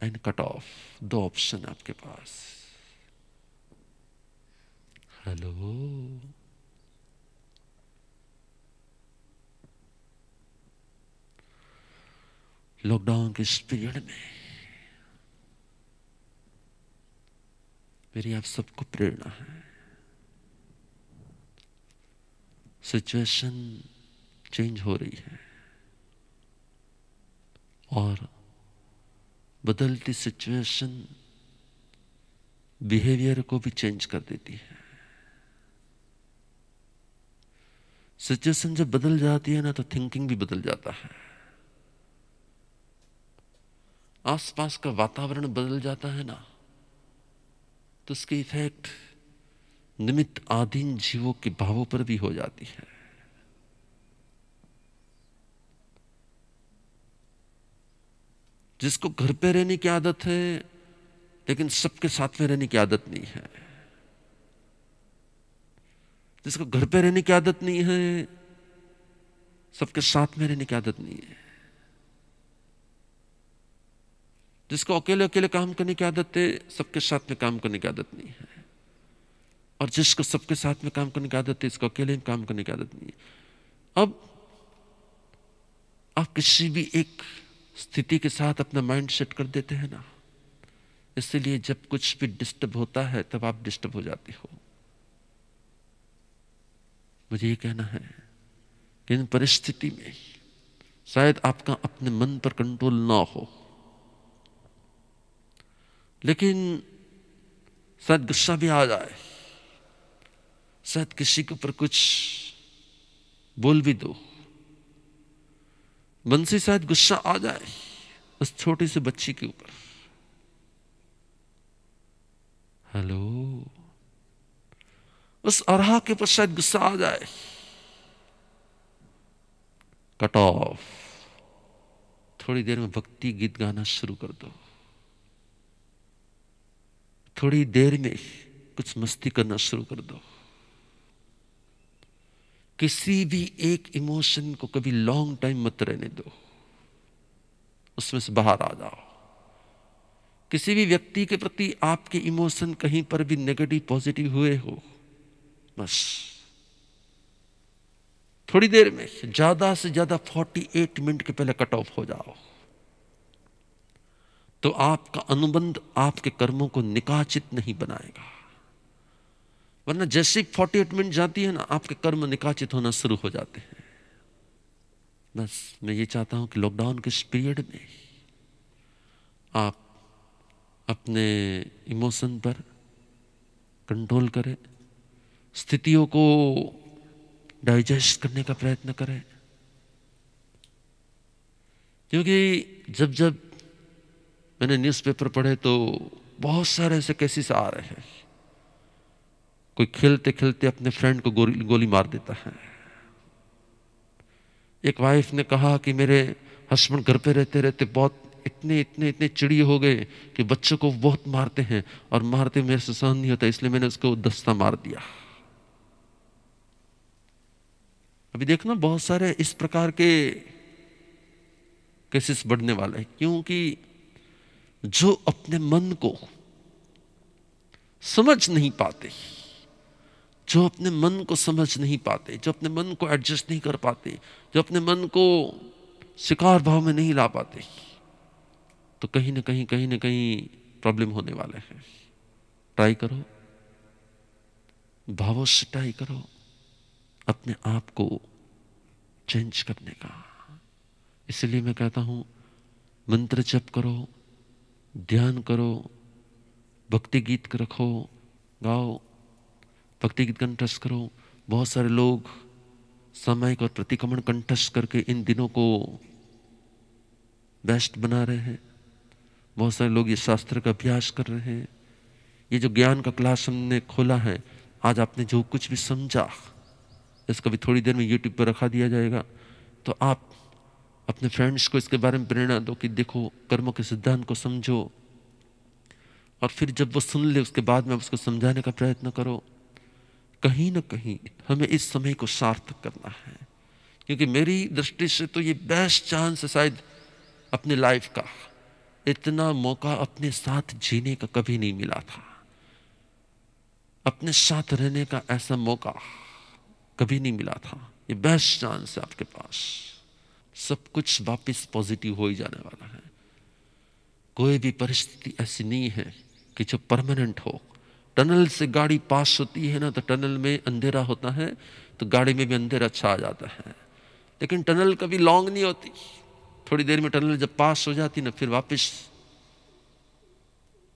and cut off, दो ऑप्शन आपके पास। हेलो, लॉकडाउन के इस पीरियड में मेरी आप सबको प्रेरणा है, सिचुएशन चेंज हो रही है और बदलती सिचुएशन बिहेवियर को भी चेंज कर देती है। सिचुएशन जब बदल जाती है ना तो थिंकिंग भी बदल जाता है, आसपास का वातावरण बदल जाता है ना तो उसकी इफेक्ट निमित्त आधीन जीवों के भावों पर भी हो जाती है। जिसको घर पे रहने की आदत है लेकिन सबके साथ में रहने की आदत नहीं है, जिसको घर पे रहने की आदत नहीं है, सबके साथ में रहने की आदत नहीं है, जिसको अकेले अकेले काम करने की आदत है, सबके साथ में काम करने की आदत नहीं है, और जिसको सबके साथ में काम करने की आदत है, इसको अकेले काम करने की आदत नहीं है। अब आप किसी भी एक स्थिति के साथ अपना माइंड सेट कर देते हैं ना, इसलिए जब कुछ भी डिस्टर्ब होता है तब आप डिस्टर्ब हो जाते हो। मुझे ये कहना है कि इन परिस्थिति में शायद आपका अपने मन पर कंट्रोल ना हो, लेकिन शायद गुस्सा भी आ जाए, शायद किसी के ऊपर कुछ बोल भी दो, मन से शायद गुस्सा आ जाए उस छोटी सी बच्ची के ऊपर। हेलो, उस अरहा के ऊपर शायद गुस्सा आ जाए, कट ऑफ, थोड़ी देर में भक्ति गीत गाना शुरू कर दो, थोड़ी देर में कुछ मस्ती करना शुरू कर दो। किसी भी एक इमोशन को कभी लॉन्ग टाइम मत रहने दो, उसमें से बाहर आ जाओ। किसी भी व्यक्ति के प्रति आपके इमोशन कहीं पर भी नेगेटिव पॉजिटिव हुए हो, बस थोड़ी देर में ज्यादा से ज्यादा 48 मिनट के पहले कट ऑफ हो जाओ, तो आपका अनुबंध आपके कर्मों को निकाचित नहीं बनाएगा। वरना जैसे 48 मिनट जाती है ना, आपके कर्म निकाचित होना शुरू हो जाते हैं। बस मैं ये चाहता हूं कि लॉकडाउन के इस पीरियड में आप अपने इमोशन पर कंट्रोल करें, स्थितियों को डाइजेस्ट करने का प्रयत्न करें, क्योंकि जब जब मैंने न्यूज़पेपर पढ़े तो बहुत सारे ऐसे केसेस आ रहे हैं। कोई खेलते खेलते अपने फ्रेंड को गोली मार देता है। एक वाइफ ने कहा कि मेरे हस्बैंड घर पे रहते रहते बहुत इतने चिड़िए हो गए कि बच्चों को बहुत मारते हैं, और मारते मेरे से सहन नहीं होता, इसलिए मैंने उसको दस्ता मार दिया। अभी देखना बहुत सारे इस प्रकार के केसेस बढ़ने वाले हैं, क्योंकि जो अपने मन को समझ नहीं पाते, जो अपने मन को समझ नहीं पाते, जो अपने मन को एडजस्ट नहीं कर पाते, जो अपने मन को शिकार भाव में नहीं ला पाते, तो कहीं ना कहीं प्रॉब्लम होने वाले हैं। ट्राई करो, भावों से ट्राई करो अपने आप को चेंज करने का। इसलिए मैं कहता हूं, मंत्र जप करो, ध्यान करो, भक्ति गीत रखो, गाओ, भक्ति गीत कंठस्थ करो। बहुत सारे लोग सामायिक और प्रतिक्रमण कंठस्थ करके इन दिनों को बेस्ट बना रहे हैं। बहुत सारे लोग ये शास्त्र का अभ्यास कर रहे हैं। ये जो ज्ञान का क्लास हमने खोला है, आज आपने जो कुछ भी समझा, इसको भी थोड़ी देर में यूट्यूब पर रखा दिया जाएगा, तो आप अपने फ्रेंड्स को इसके बारे में प्रेरणा दो कि देखो, कर्मों के सिद्धांत को समझो, और फिर जब वो सुन ले उसके बाद में उसको समझाने का प्रयत्न करो। कहीं ना कहीं हमें इस समय को सार्थक करना है, क्योंकि मेरी दृष्टि से तो ये बेस्ट चांस है शायद अपनी लाइफ का। इतना मौका अपने साथ जीने का कभी नहीं मिला था, अपने साथ रहने का ऐसा मौका कभी नहीं मिला था। ये बेस्ट चांस है आपके पास। सब कुछ वापस पॉजिटिव हो ही जाने वाला है। कोई भी परिस्थिति ऐसी नहीं है कि जो परमानेंट हो। टनल से गाड़ी पास होती है ना, तो टनल में अंधेरा होता है, तो गाड़ी में भी अंधेरा छा जाता है, लेकिन टनल कभी लॉन्ग नहीं होती। थोड़ी देर में टनल जब पास हो जाती ना, फिर वापस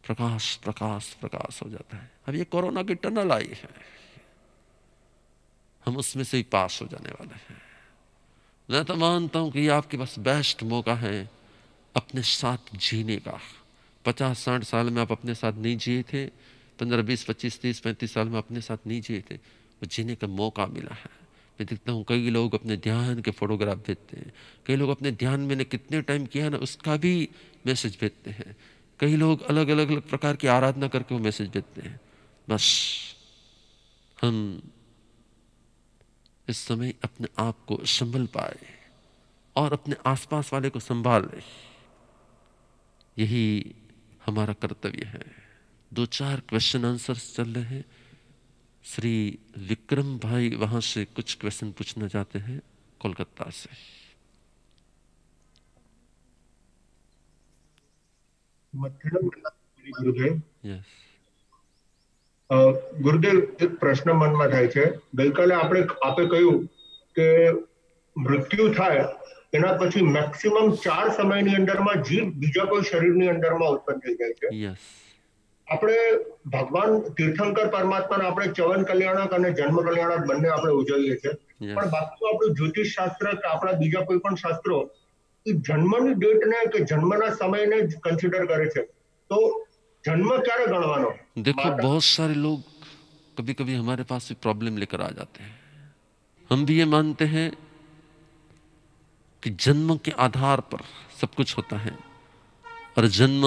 प्रकाश प्रकाश प्रकाश हो जाता है। अब ये कोरोना की टनल आई है, हम उसमें से ही पास हो जाने वाले हैं। मैं तो मानता हूं कि ये आपके पास बेस्ट मौका है अपने साथ जीने का। 50-60 साल में आप अपने साथ नहीं जिए थे, 15, 20, 25, 30, 35 साल में अपने साथ नहीं जिए थे, वो जीने का मौका मिला है। मैं देखता हूँ कई लोग अपने ध्यान के फोटोग्राफ भेजते हैं, कई लोग अपने ध्यान में ने कितने टाइम किया है ना उसका भी मैसेज भेजते हैं, कई लोग अलग अलग अलग प्रकार की आराधना करके वो मैसेज भेजते हैं। बस हम इस समय अपने आप को संभल पाए और अपने आसपास वाले को संभाल ले, यही हमारा कर्तव्य है। 2-4 क्वेश्चन आंसर्स चल रहे हैं। श्री विक्रम भाई वहां से कुछ क्वेश्चन पूछना चाहते हैं, कोलकाता से। ગુરુદેવ यस। ગુરુદેવ એક પ્રશ્ન મનમાં થાય છે. ગઈકાલે આપે કહ્યું કે મૃત્યુ થાય એના પછી મેક્સિમમ 4 સમયની અંદરમાં જીવ બીજા કોઈ શરીરની અંદરમાં ઉત્પન્ન થઈ જાય છે. यस। આપણે ભગવાન તીર્થંકર પરમાત્માને આપણે ચવન કલ્યાણક અને જન્મ કલ્યાણક બંને આપણે ઉજવીએ છીએ, यस। પણ બાકી આપણું જ્યોતિષ શાસ્ત્ર કે આપણા બીજા કોઈ પણ શાસ્ત્રો એ જન્મની ડેટને કે જન્મના સમયને જ કન્સિડર કરે છે. તો જન્મ ક્યારે ગણવાનો? देखो बहुत सारे लोग कभी कभी हमारे पास भी प्रॉब्लम लेकर आ जाते हैं। हम भी ये मानते हैं कि जन्म के आधार पर सब कुछ होता है, और जन्म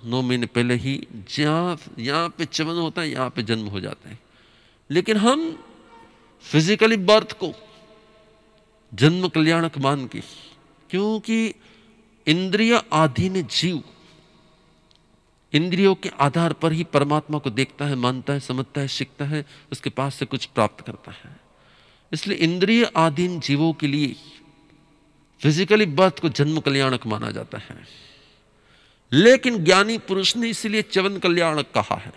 9 महीने पहले ही जहाँ यहाँ पे च्यवन होता है, यहाँ पे जन्म हो जाता है। लेकिन हम फिजिकली बर्थ को जन्म कल्याणक मान के, क्योंकि इंद्रिय आधीन जीव इंद्रियों के आधार पर ही परमात्मा को देखता है, मानता है, समझता है, सीखता है, उसके पास से कुछ प्राप्त करता है। इसलिए इंद्रिय आधीन जीवों के लिए फिजिकली बर्थ को जन्म कल्याणक माना जाता है। लेकिन ज्ञानी पुरुष ने इसीलिए च्यवन कल्याणक कहा है।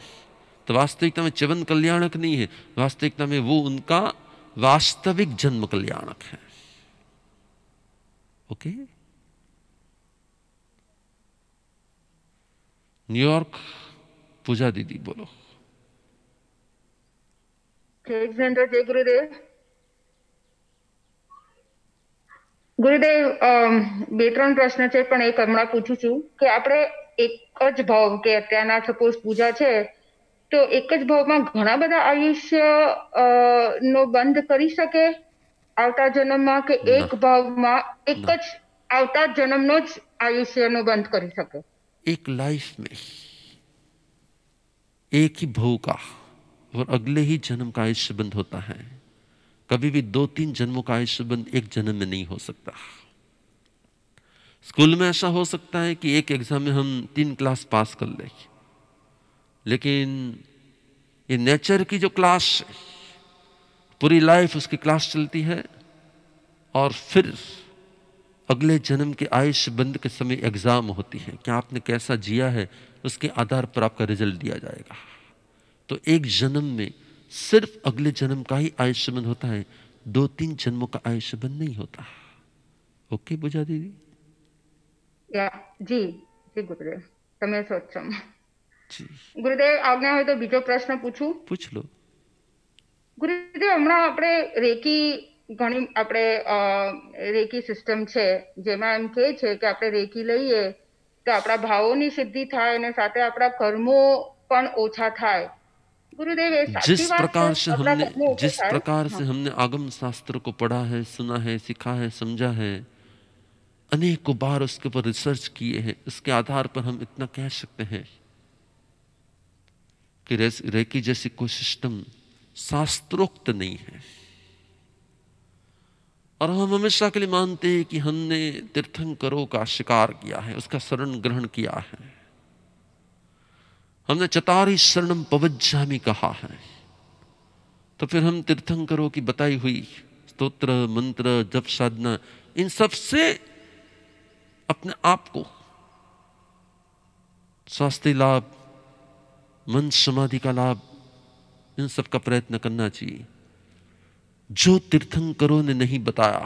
तो वास्तविकता में च्यवन कल्याणक नहीं है, वास्तविकता में वो उनका वास्तविक जन्म कल्याणक है। ओके। न्यूयॉर्क पूजा दीदी बोलो। जय गुरुदेव। ગુરુદેવ, 2-3 પ્રશ્ન છે, પણ એક હમણાં પૂછું છું કે આપણે એક જ ભાવ કે અત્યારના સપોઝ પૂજા છે તો એક જ ભાવમાં ઘણા બધા આયુષ્ય નો બંધ કરી શકે આવતા જન્મમાં, કે ના. એક ભાવમાં એક ના. જ આવતા જન્મનો જ આયુષ્યનો બંધ કરી શકે? एक लाइफ में एक ही भव का और अगले ही जन्म का आयुष्य बंद होता है। कभी भी 2-3 जन्मों का आयुष्य बंद एक जन्म में नहीं हो सकता। स्कूल में ऐसा हो सकता है कि एक एग्जाम में हम 3 क्लास पास कर ले, लेकिन ये नेचर की जो क्लास है, पूरी लाइफ उसकी क्लास चलती है, और फिर अगले जन्म के आयुष्य बंद के समय एग्जाम होती है। क्या आपने कैसा जिया है उसके आधार पर आपका रिजल्ट दिया जाएगा। तो एक जन्म में सिर्फ अगले जन्म का ही आयुष्य बंद होता है, 2-3 जन्मों का आयुष्य बंद नहीं होता। ओके पूजा दीदी? જી જી ગુરુદેવ, તમે સક્ષમ। जी ગુરુદેવ આજ્ઞા હોય તો બીજો પ્રશ્ન પૂછું? पूछ लो। ગુરુદેવ, હમણાં આપણે ઘણી આપણે રેકી સિસ્ટમ છે જેમાં એમ કહે છે કે આપણે રેકી લઈએ તો આપણા ભાવોની સિદ્ધિ થાય અને સાથે આપણા કર્મો પણ ઓછા થાય। ગુરુદેવ, એ સાચી વાત છે? આપણા કર્મો ઓછા जिस થાય? प्रकार હા। से हमने आगम शास्त्र को पढ़ा है, सुना है, सीखा है, समझा है, अनेकों बार उसके ऊपर रिसर्च किए हैं, उसके आधार पर हम इतना कह सकते हैं कि रेकी जैसी कोई सिस्टम शास्त्रोक्त नहीं है। और हम हमेशा के लिए मानते हैं कि हमने तीर्थंकरों का शिकार किया है, उसका शरण ग्रहण किया है। हमने चतारी शरणम पवज्जामि कहा है, तो फिर हम तीर्थंकरों की बताई हुई स्तोत्र मंत्र जप साधना इन सब से अपने आप को स्वास्थ्य लाभ, मन समाधि का लाभ, इन सब का प्रयत्न करना चाहिए। जो तीर्थंकरों ने नहीं बताया,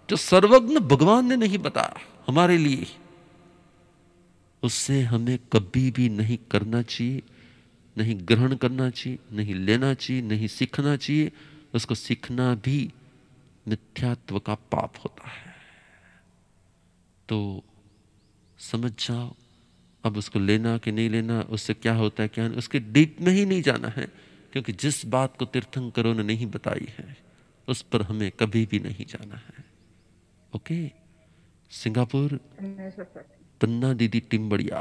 जो सर्वज्ञ भगवान ने नहीं बताया हमारे लिए, उससे हमें कभी भी नहीं करना चाहिए, नहीं ग्रहण करना चाहिए, नहीं लेना चाहिए, नहीं सीखना चाहिए। उसको सीखना भी मिथ्यात्व का पाप होता है। तो समझ जाओ अब उसको लेना कि नहीं लेना, उससे क्या होता है क्या नहीं, उसके डीप में ही नहीं जाना है, क्योंकि जिस बात को तीर्थंकरों ने नहीं बताई है उस पर हमें कभी भी नहीं जाना है। ओके, सिंगापुर पन्ना दीदी टिम्बड़िया।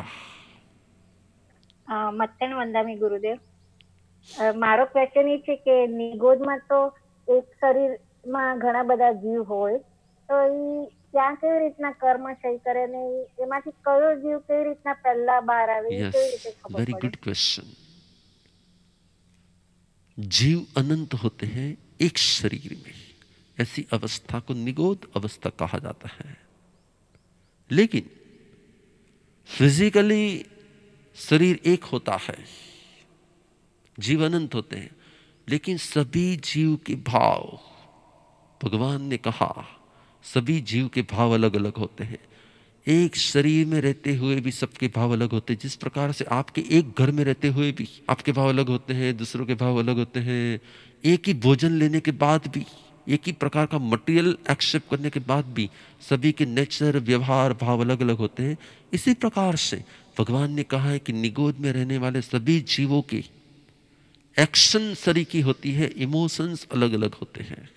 મત્તન વંદામી ગુરુદેવ, મારો ક્વેશ્ચન એ છે કે નિગોદમાં તો એક શરીરમાં ઘણા બધા જીવ હોય, તો એ ત્યાં કેવી રીતના કર્મ ક્ષય કરે ને એમાંથી કયો જીવ કેવી રીતના પહેલા બહાર આવે, કેવી રીતે ખબર वेरी પડે? Good question. जीव अनंत होते हैं एक शरीर में, ऐसी अवस्था को निगोद अवस्था कहा जाता है। लेकिन फिजिकली शरीर एक होता है, जीव अनंत होते हैं, लेकिन सभी जीव के भाव, भगवान ने कहा सभी जीव के भाव अलग अलग होते हैं। एक शरीर में रहते हुए भी सबके भाव अलग होते हैं। जिस प्रकार से आपके एक घर में रहते हुए भी आपके भाव अलग होते हैं, दूसरों के भाव अलग होते हैं, एक ही भोजन लेने के बाद भी, एक ही प्रकार का मटेरियल एक्सेप्ट करने के बाद भी सभी के नेचर, व्यवहार, भाव अलग अलग होते हैं। इसी प्रकार से भगवान ने कहा है कि निगोद में रहने वाले सभी जीवों की एक्शन सरीकी होती है, इमोशंस अलग अलग होते हैं,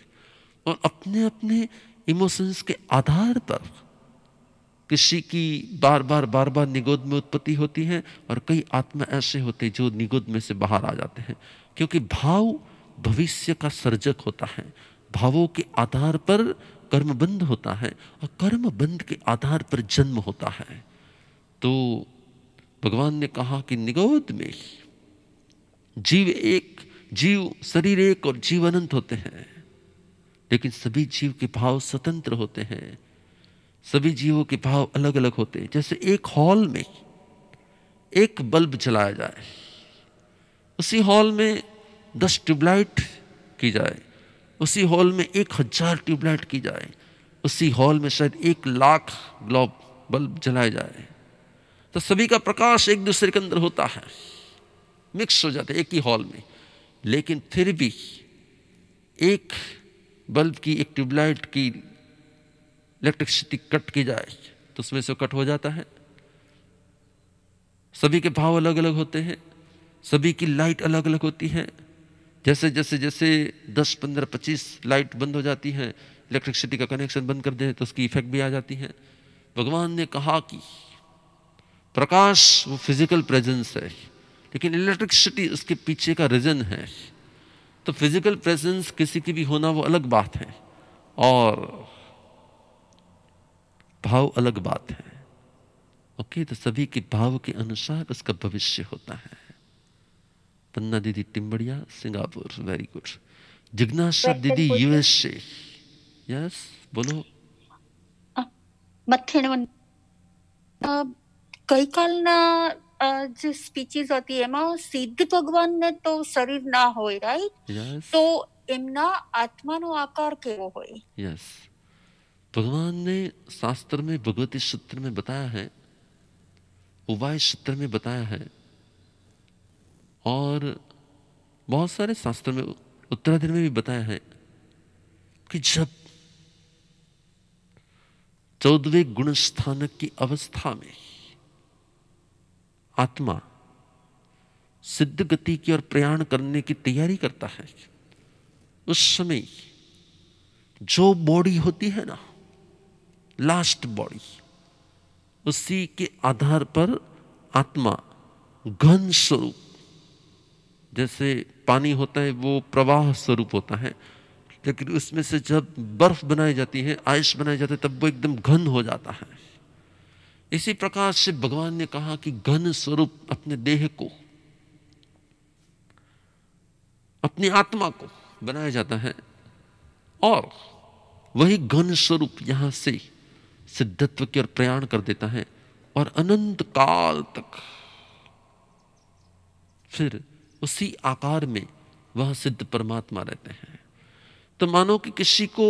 और अपने अपने इमोशंस के आधार पर किसी की बार बार निगोद में उत्पत्ति होती है, और कई आत्मा ऐसे होते हैं जो निगोद में से बाहर आ जाते हैं, क्योंकि भाव भविष्य का सर्जक होता है। भावों के आधार पर कर्मबंध होता है, और कर्मबंध के आधार पर जन्म होता है। तो भगवान ने कहा कि निगोद में जीव एक, जीव शरीर एक और जीव अनंत होते हैं, लेकिन सभी जीव के भाव स्वतंत्र होते हैं, सभी जीवों के भाव अलग अलग होते हैं। जैसे एक हॉल में एक बल्ब जलाया जाए, उसी हॉल में 10 ट्यूबलाइट की जाए, उसी हॉल में 1000 ट्यूबलाइट की जाए, उसी हॉल में शायद 1,00,000 ग्लोब बल्ब जलाए जाए, तो सभी का प्रकाश एक दूसरे के अंदर होता है, मिक्स हो जाता है एक ही हॉल में। लेकिन फिर भी एक बल्ब की, एक ट्यूबलाइट की इलेक्ट्रिसिटी कट की जाए तो उसमें से कट हो जाता है। सभी के भाव अलग अलग होते हैं, सभी की लाइट अलग अलग होती है। जैसे जैसे जैसे 10, 15, 25 लाइट बंद हो जाती है, इलेक्ट्रिसिटी का कनेक्शन बंद कर दें तो उसकी इफेक्ट भी आ जाती है। भगवान ने कहा कि प्रकाश वो फिजिकल प्रेजेंस है, लेकिन इलेक्ट्रिसिटी उसके पीछे का रीजन है। तो फिजिकल प्रेजेंस किसी की भी होना वो अलग बात है, और भाव अलग बात है। ओके, तो सभी के भाव के अनुसार उसका भविष्य होता है। पन्ना दीदी टिम्बड़िया, सिंगापुर, वेरी गुड। जिज्ञासा दीदी यूएस से, यस बोलो। ગઈ કાલના જે સ્પીચીસ હતી એમાં સિદ્ધ ભગવાનને તો શરીર ના હોય, રાઈટ? Yes. તો એમના આત્માનો આકાર કેવો હોય? यस, भगवान ने शास्त्र में, भगवती सूत्र में बताया है, उवाय सूत्र में बताया है, और बहुत सारे शास्त्र में, उत्तराधि में भी बताया है कि जब 14वें गुण स्थानक की अवस्था में आत्मा सिद्ध गति की ओर प्रयाण करने की तैयारी करता है, उस समय जो बॉडी होती है ना, लास्ट बॉडी, उसी के आधार पर आत्मा घन स्वरूप, जैसे पानी होता है वो प्रवाह स्वरूप होता है, लेकिन उसमें से जब बर्फ बनाई जाती है, आइस बनाई जाती है, तब वो एकदम घन हो जाता है। इसी प्रकार से भगवान ने कहा कि घन स्वरूप अपने देह को, अपनी आत्मा को बनाया जाता है, और वही घन स्वरूप यहां से सिद्धत्व की ओर प्रयाण कर देता है, और अनंत काल तक फिर उसी आकार में वह सिद्ध परमात्मा रहते हैं। तो मानो कि किसी को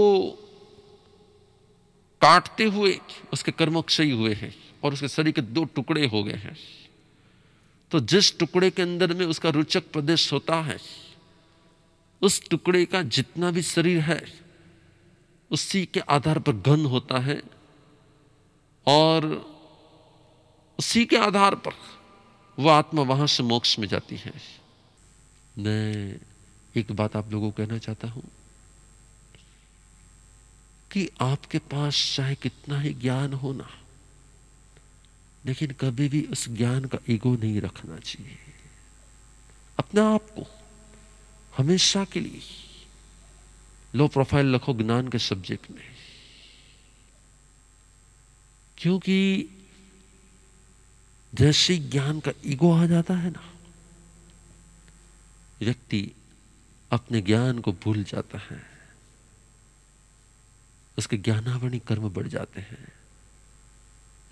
काटते हुए उसके कर्म क्षय हुए हैं और उसके शरीर के 2 टुकड़े हो गए हैं, तो जिस टुकड़े के अंदर में उसका रुचक प्रदेश होता है, उस टुकड़े का जितना भी शरीर है उसी के आधार पर घन होता है, और उसी के आधार पर वह आत्मा वहां से मोक्ष में जाती है। मैं एक बात आप लोगों को कहना चाहता हूं कि आपके पास चाहे कितना ही ज्ञान हो ना, लेकिन कभी भी उस ज्ञान का ईगो नहीं रखना चाहिए। अपने आप को हमेशा के लिए लो प्रोफाइल रखो ज्ञान के सब्जेक्ट में, क्योंकि जैसे ही ज्ञान का ईगो आ जाता है ना, व्यक्ति अपने ज्ञान को भूल जाता है, उसके ज्ञानावणी कर्म बढ़ जाते हैं।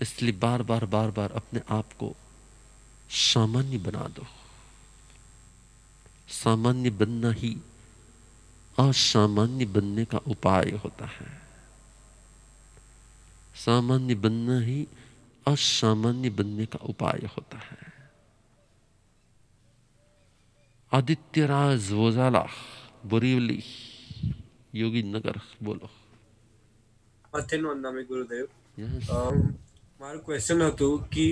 इसलिए बार बार बार बार अपने आप को सामान्य बना दो। सामान्य बनना ही असामान्य बनने का उपाय होता है। सामान्य बनना ही असामान्य बनने का उपाय होता है। आदित्यराज वोजाला, बोरीवली, योगी नगर, बोलो। અથેનવંદનામી ગુરુદેવ. Yes. મારું ક્વેશ્ચન હતું કે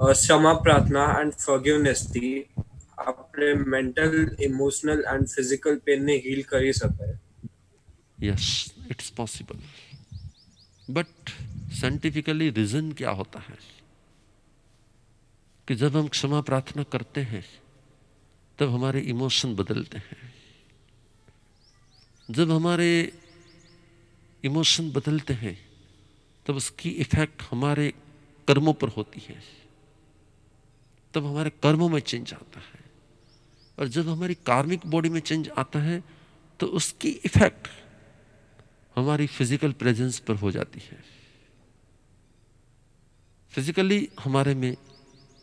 ક્ષમા પ્રાર્થના એન્ડ ફોરગિવનેસ થી આપણે mental, emotional and physical pain ને હીલ કરી શકાય? Yes, it's possible. But scientifically reason क्या होता है कि जब हम क्षमा प्रार्थना करते हैं तब हमारे इमोशन बदलते हैं। जब हमारे इमोशन बदलते हैं तब उसकी इफेक्ट हमारे कर्मों पर होती है, तब हमारे कर्मों में चेंज आता है। और जब हमारी कार्मिक बॉडी में चेंज आता है तो उसकी इफेक्ट हमारी फिजिकल प्रेजेंस पर हो जाती है। फिजिकली हमारे में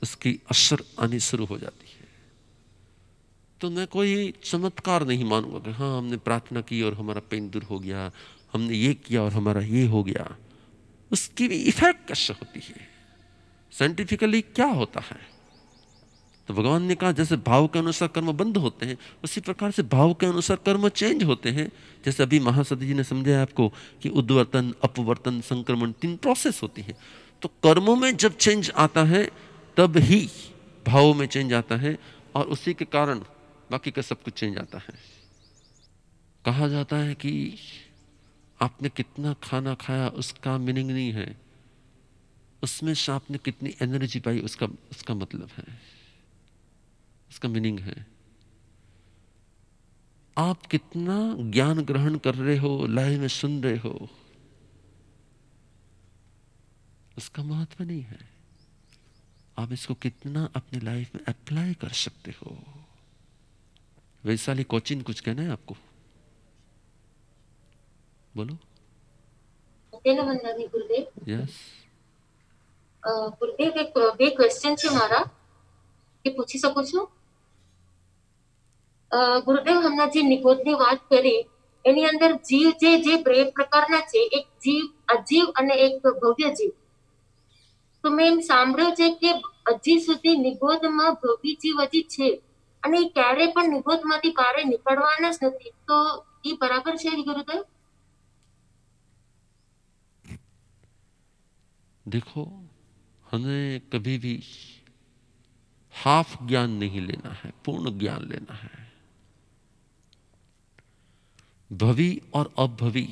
उसकी असर आनी शुरू हो जाती है। तो मैं कोई चमत्कार नहीं मानूंगा कि हाँ हमने प्रार्थना की और हमारा पेन दूर हो गया, हमने ये किया और हमारा ये हो गया। उसकी भी इफेक्ट कैसे होती है, साइंटिफिकली क्या होता है? तो भगवान ने कहा जैसे भाव के अनुसार कर्म बंद होते हैं, उसी प्रकार से भाव के अनुसार कर्म चेंज होते हैं। जैसे अभी महासती जी ने समझाया आपको कि उद्वर्तन, अपवर्तन, संक्रमण 3 प्रोसेस होती है। तो कर्मों में जब चेंज आता है तब ही भावों में चेंज आता है, और उसी के कारण बाकी का सब कुछ चेंज आता है। कहा जाता है कि आपने कितना खाना खाया उसका मीनिंग नहीं है, उसमें से आपने कितनी एनर्जी पाई उसका मतलब है, उसका मीनिंग है। आप कितना ज्ञान ग्रहण कर रहे हो, लाइव में सुन रहे हो, उसका महत्व नहीं है। आप इसको कितना अपनी लाइफ में अप्लाई कर सकते हो। वैशाली कोचिन कुछ कहना है आपको? बोलो। ગુરુદેવ, यस ગુરુદેવ એક બે ક્વેશ્ચન છે મારા, એ પૂછી શકું છું? ગુરુદેવ, હમણાં જે નિગોદની વાત કરી એની અંદર જીવ જે બે પ્રકારના છે, એક જીવ અજીવ અને એક ભવ્ય જીવ. તો મેં એમ સાંભળ્યું છે કે હજી સુધી નિગોદમાં ભવ્ય જીવ હજી છે અને એ ક્યારે પણ નિગોદમાંથી બહાર નીકળવાના જ નથી. તો એ બરાબર છે ગુરુદેવ? देखो, हमें कभी भी हाफ ज्ञान नहीं लेना है, पूर्ण ज्ञान लेना है। भवी और अभवी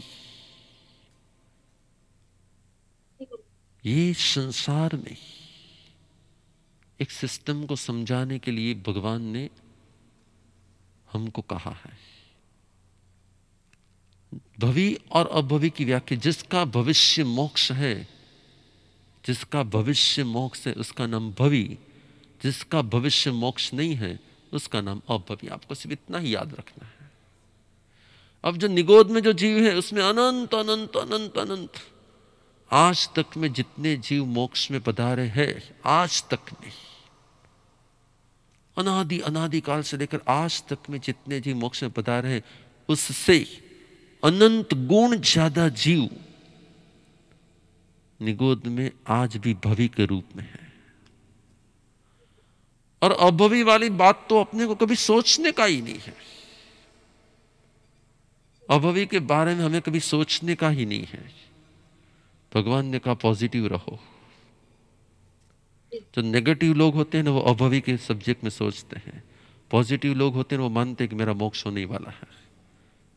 ये संसार में एक सिस्टम को समझाने के लिए भगवान ने हमको कहा है। भवी और अभवी की व्याख्या, जिसका भविष्य मोक्ष है, जिसका भविष्य मोक्ष है उसका नाम भवी, जिसका भविष्य मोक्ष नहीं है उसका नाम अभवी। आपको सिर्फ इतना ही याद रखना है। अब जो निगोद में जो जीव है उसमें अनंत अनंत अनंत अनंत, आज तक में जितने जीव मोक्ष में पधारे हैं, आज तक में, अनादि अनादि काल से लेकर आज तक में जितने जीव मोक्ष में पधारे हैं, उससे अनंत गुण ज्यादा जीव निगोद में आज भी भवी के रूप में है। और अभवी वाली बात तो अपने को कभी सोचने का ही नहीं है। अभवी के बारे में हमें कभी सोचने का ही नहीं है। भगवान ने कहा पॉजिटिव रहो। जो नेगेटिव लोग होते हैं ना, वो अभवी के सब्जेक्ट में सोचते हैं। पॉजिटिव लोग होते हैं वो मानते हैं कि मेरा मोक्ष होने वाला है,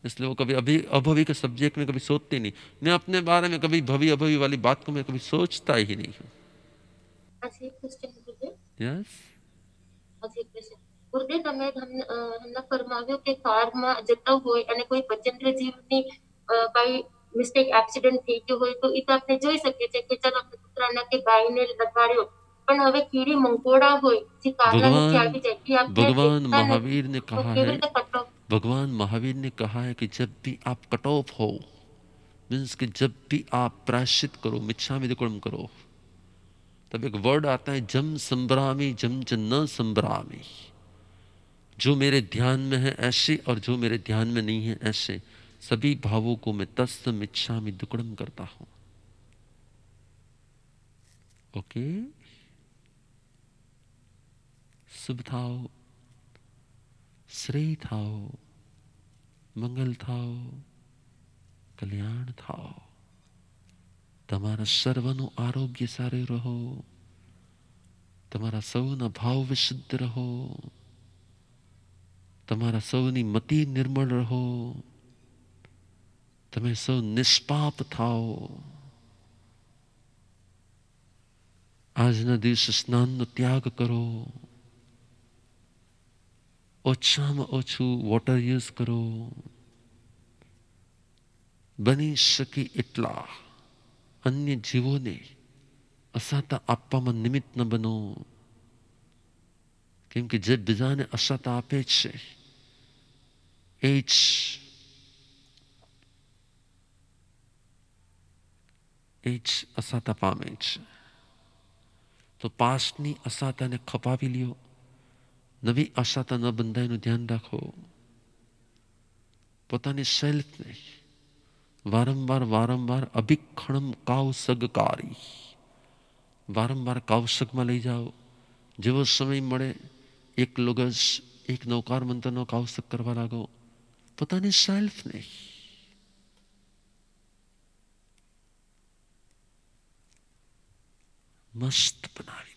इसलिए वो कभी अभी अभवी के सब्जेक्ट में कभी सोचते नहीं। मैं अपने बारे में कभी भवी अभवी वाली बात को मैं कभी सोचता ही नहीं हूँ। यस ગુરુદેવ, તમે હમણાં ફરમાવ્યું કે કારમાં જતા હોય અને કોઈ બચેન્દ્ર જીવની કઈ મિસ્ટેક એક્સિડન્ટ થઈ ગયો હોય તો એ તો આપણે જોઈ શકીએ છીએ કે ચાલો આપણે કૂતરાના કે ગાયને લગાડ્યો, પણ હવે કીડી મંકોડા હોય જે કારના નીચે આવી જાય કે આપણે भगवान महावीर ने તો कहा કેવી है, રીતે કટ ઓફ? भगवान महावीर ने कहा है कि जब भी आप कट ऑफ हो, मीन्स कि जब भी आप प्रायश्चित करो, मिच्छामि दुक्कडम करो, तब एक वर्ड आता है जम संभ्रामी जम च न संभ्रामी। जो मेरे ध्यान में है ऐसे और जो मेरे ध्यान में नहीं है ऐसे, सभी भावों को मैं तत्सम इच्छामि दुक्कडम करता हूं। ओके, शुभ थाओ, श्रेय थाओ, मंगल थाओ, कल्याण थाओ, તમારા સર્વનું આરોગ્ય સારું રહો, તમારા સૌના ભાવ વિશુદ્ધ રહો, તમારા સૌની મતિ નિર્મળ રહો, તમે સૌ નિષ્પાપ થાઓ। આજના દિવસે સ્નાનનો ત્યાગ કરો, ઓછામાં ઓછું વોટર યુઝ કરો, બની શકે એટલા अन्य जीवों ने असाता आपवामां निमित्त न बनो, क्योंकि जे बीजाने असाता आपे छे एज असाता पामे छे। तो पास्टनी असाताने खपावी लियो, नवी असाता न बंधायनु ध्यान राखो। पोतानी सेल्फ ने वारंवार वारंवार अभिक्षणम कावसगकारी, वारंवार कावसग में लई जाओ। जेवो समय मळे एक लोगस एक नौकार मंत्रनो कावसग करवा लागो। पोतानी सेल्फ ने मस्त बनावी।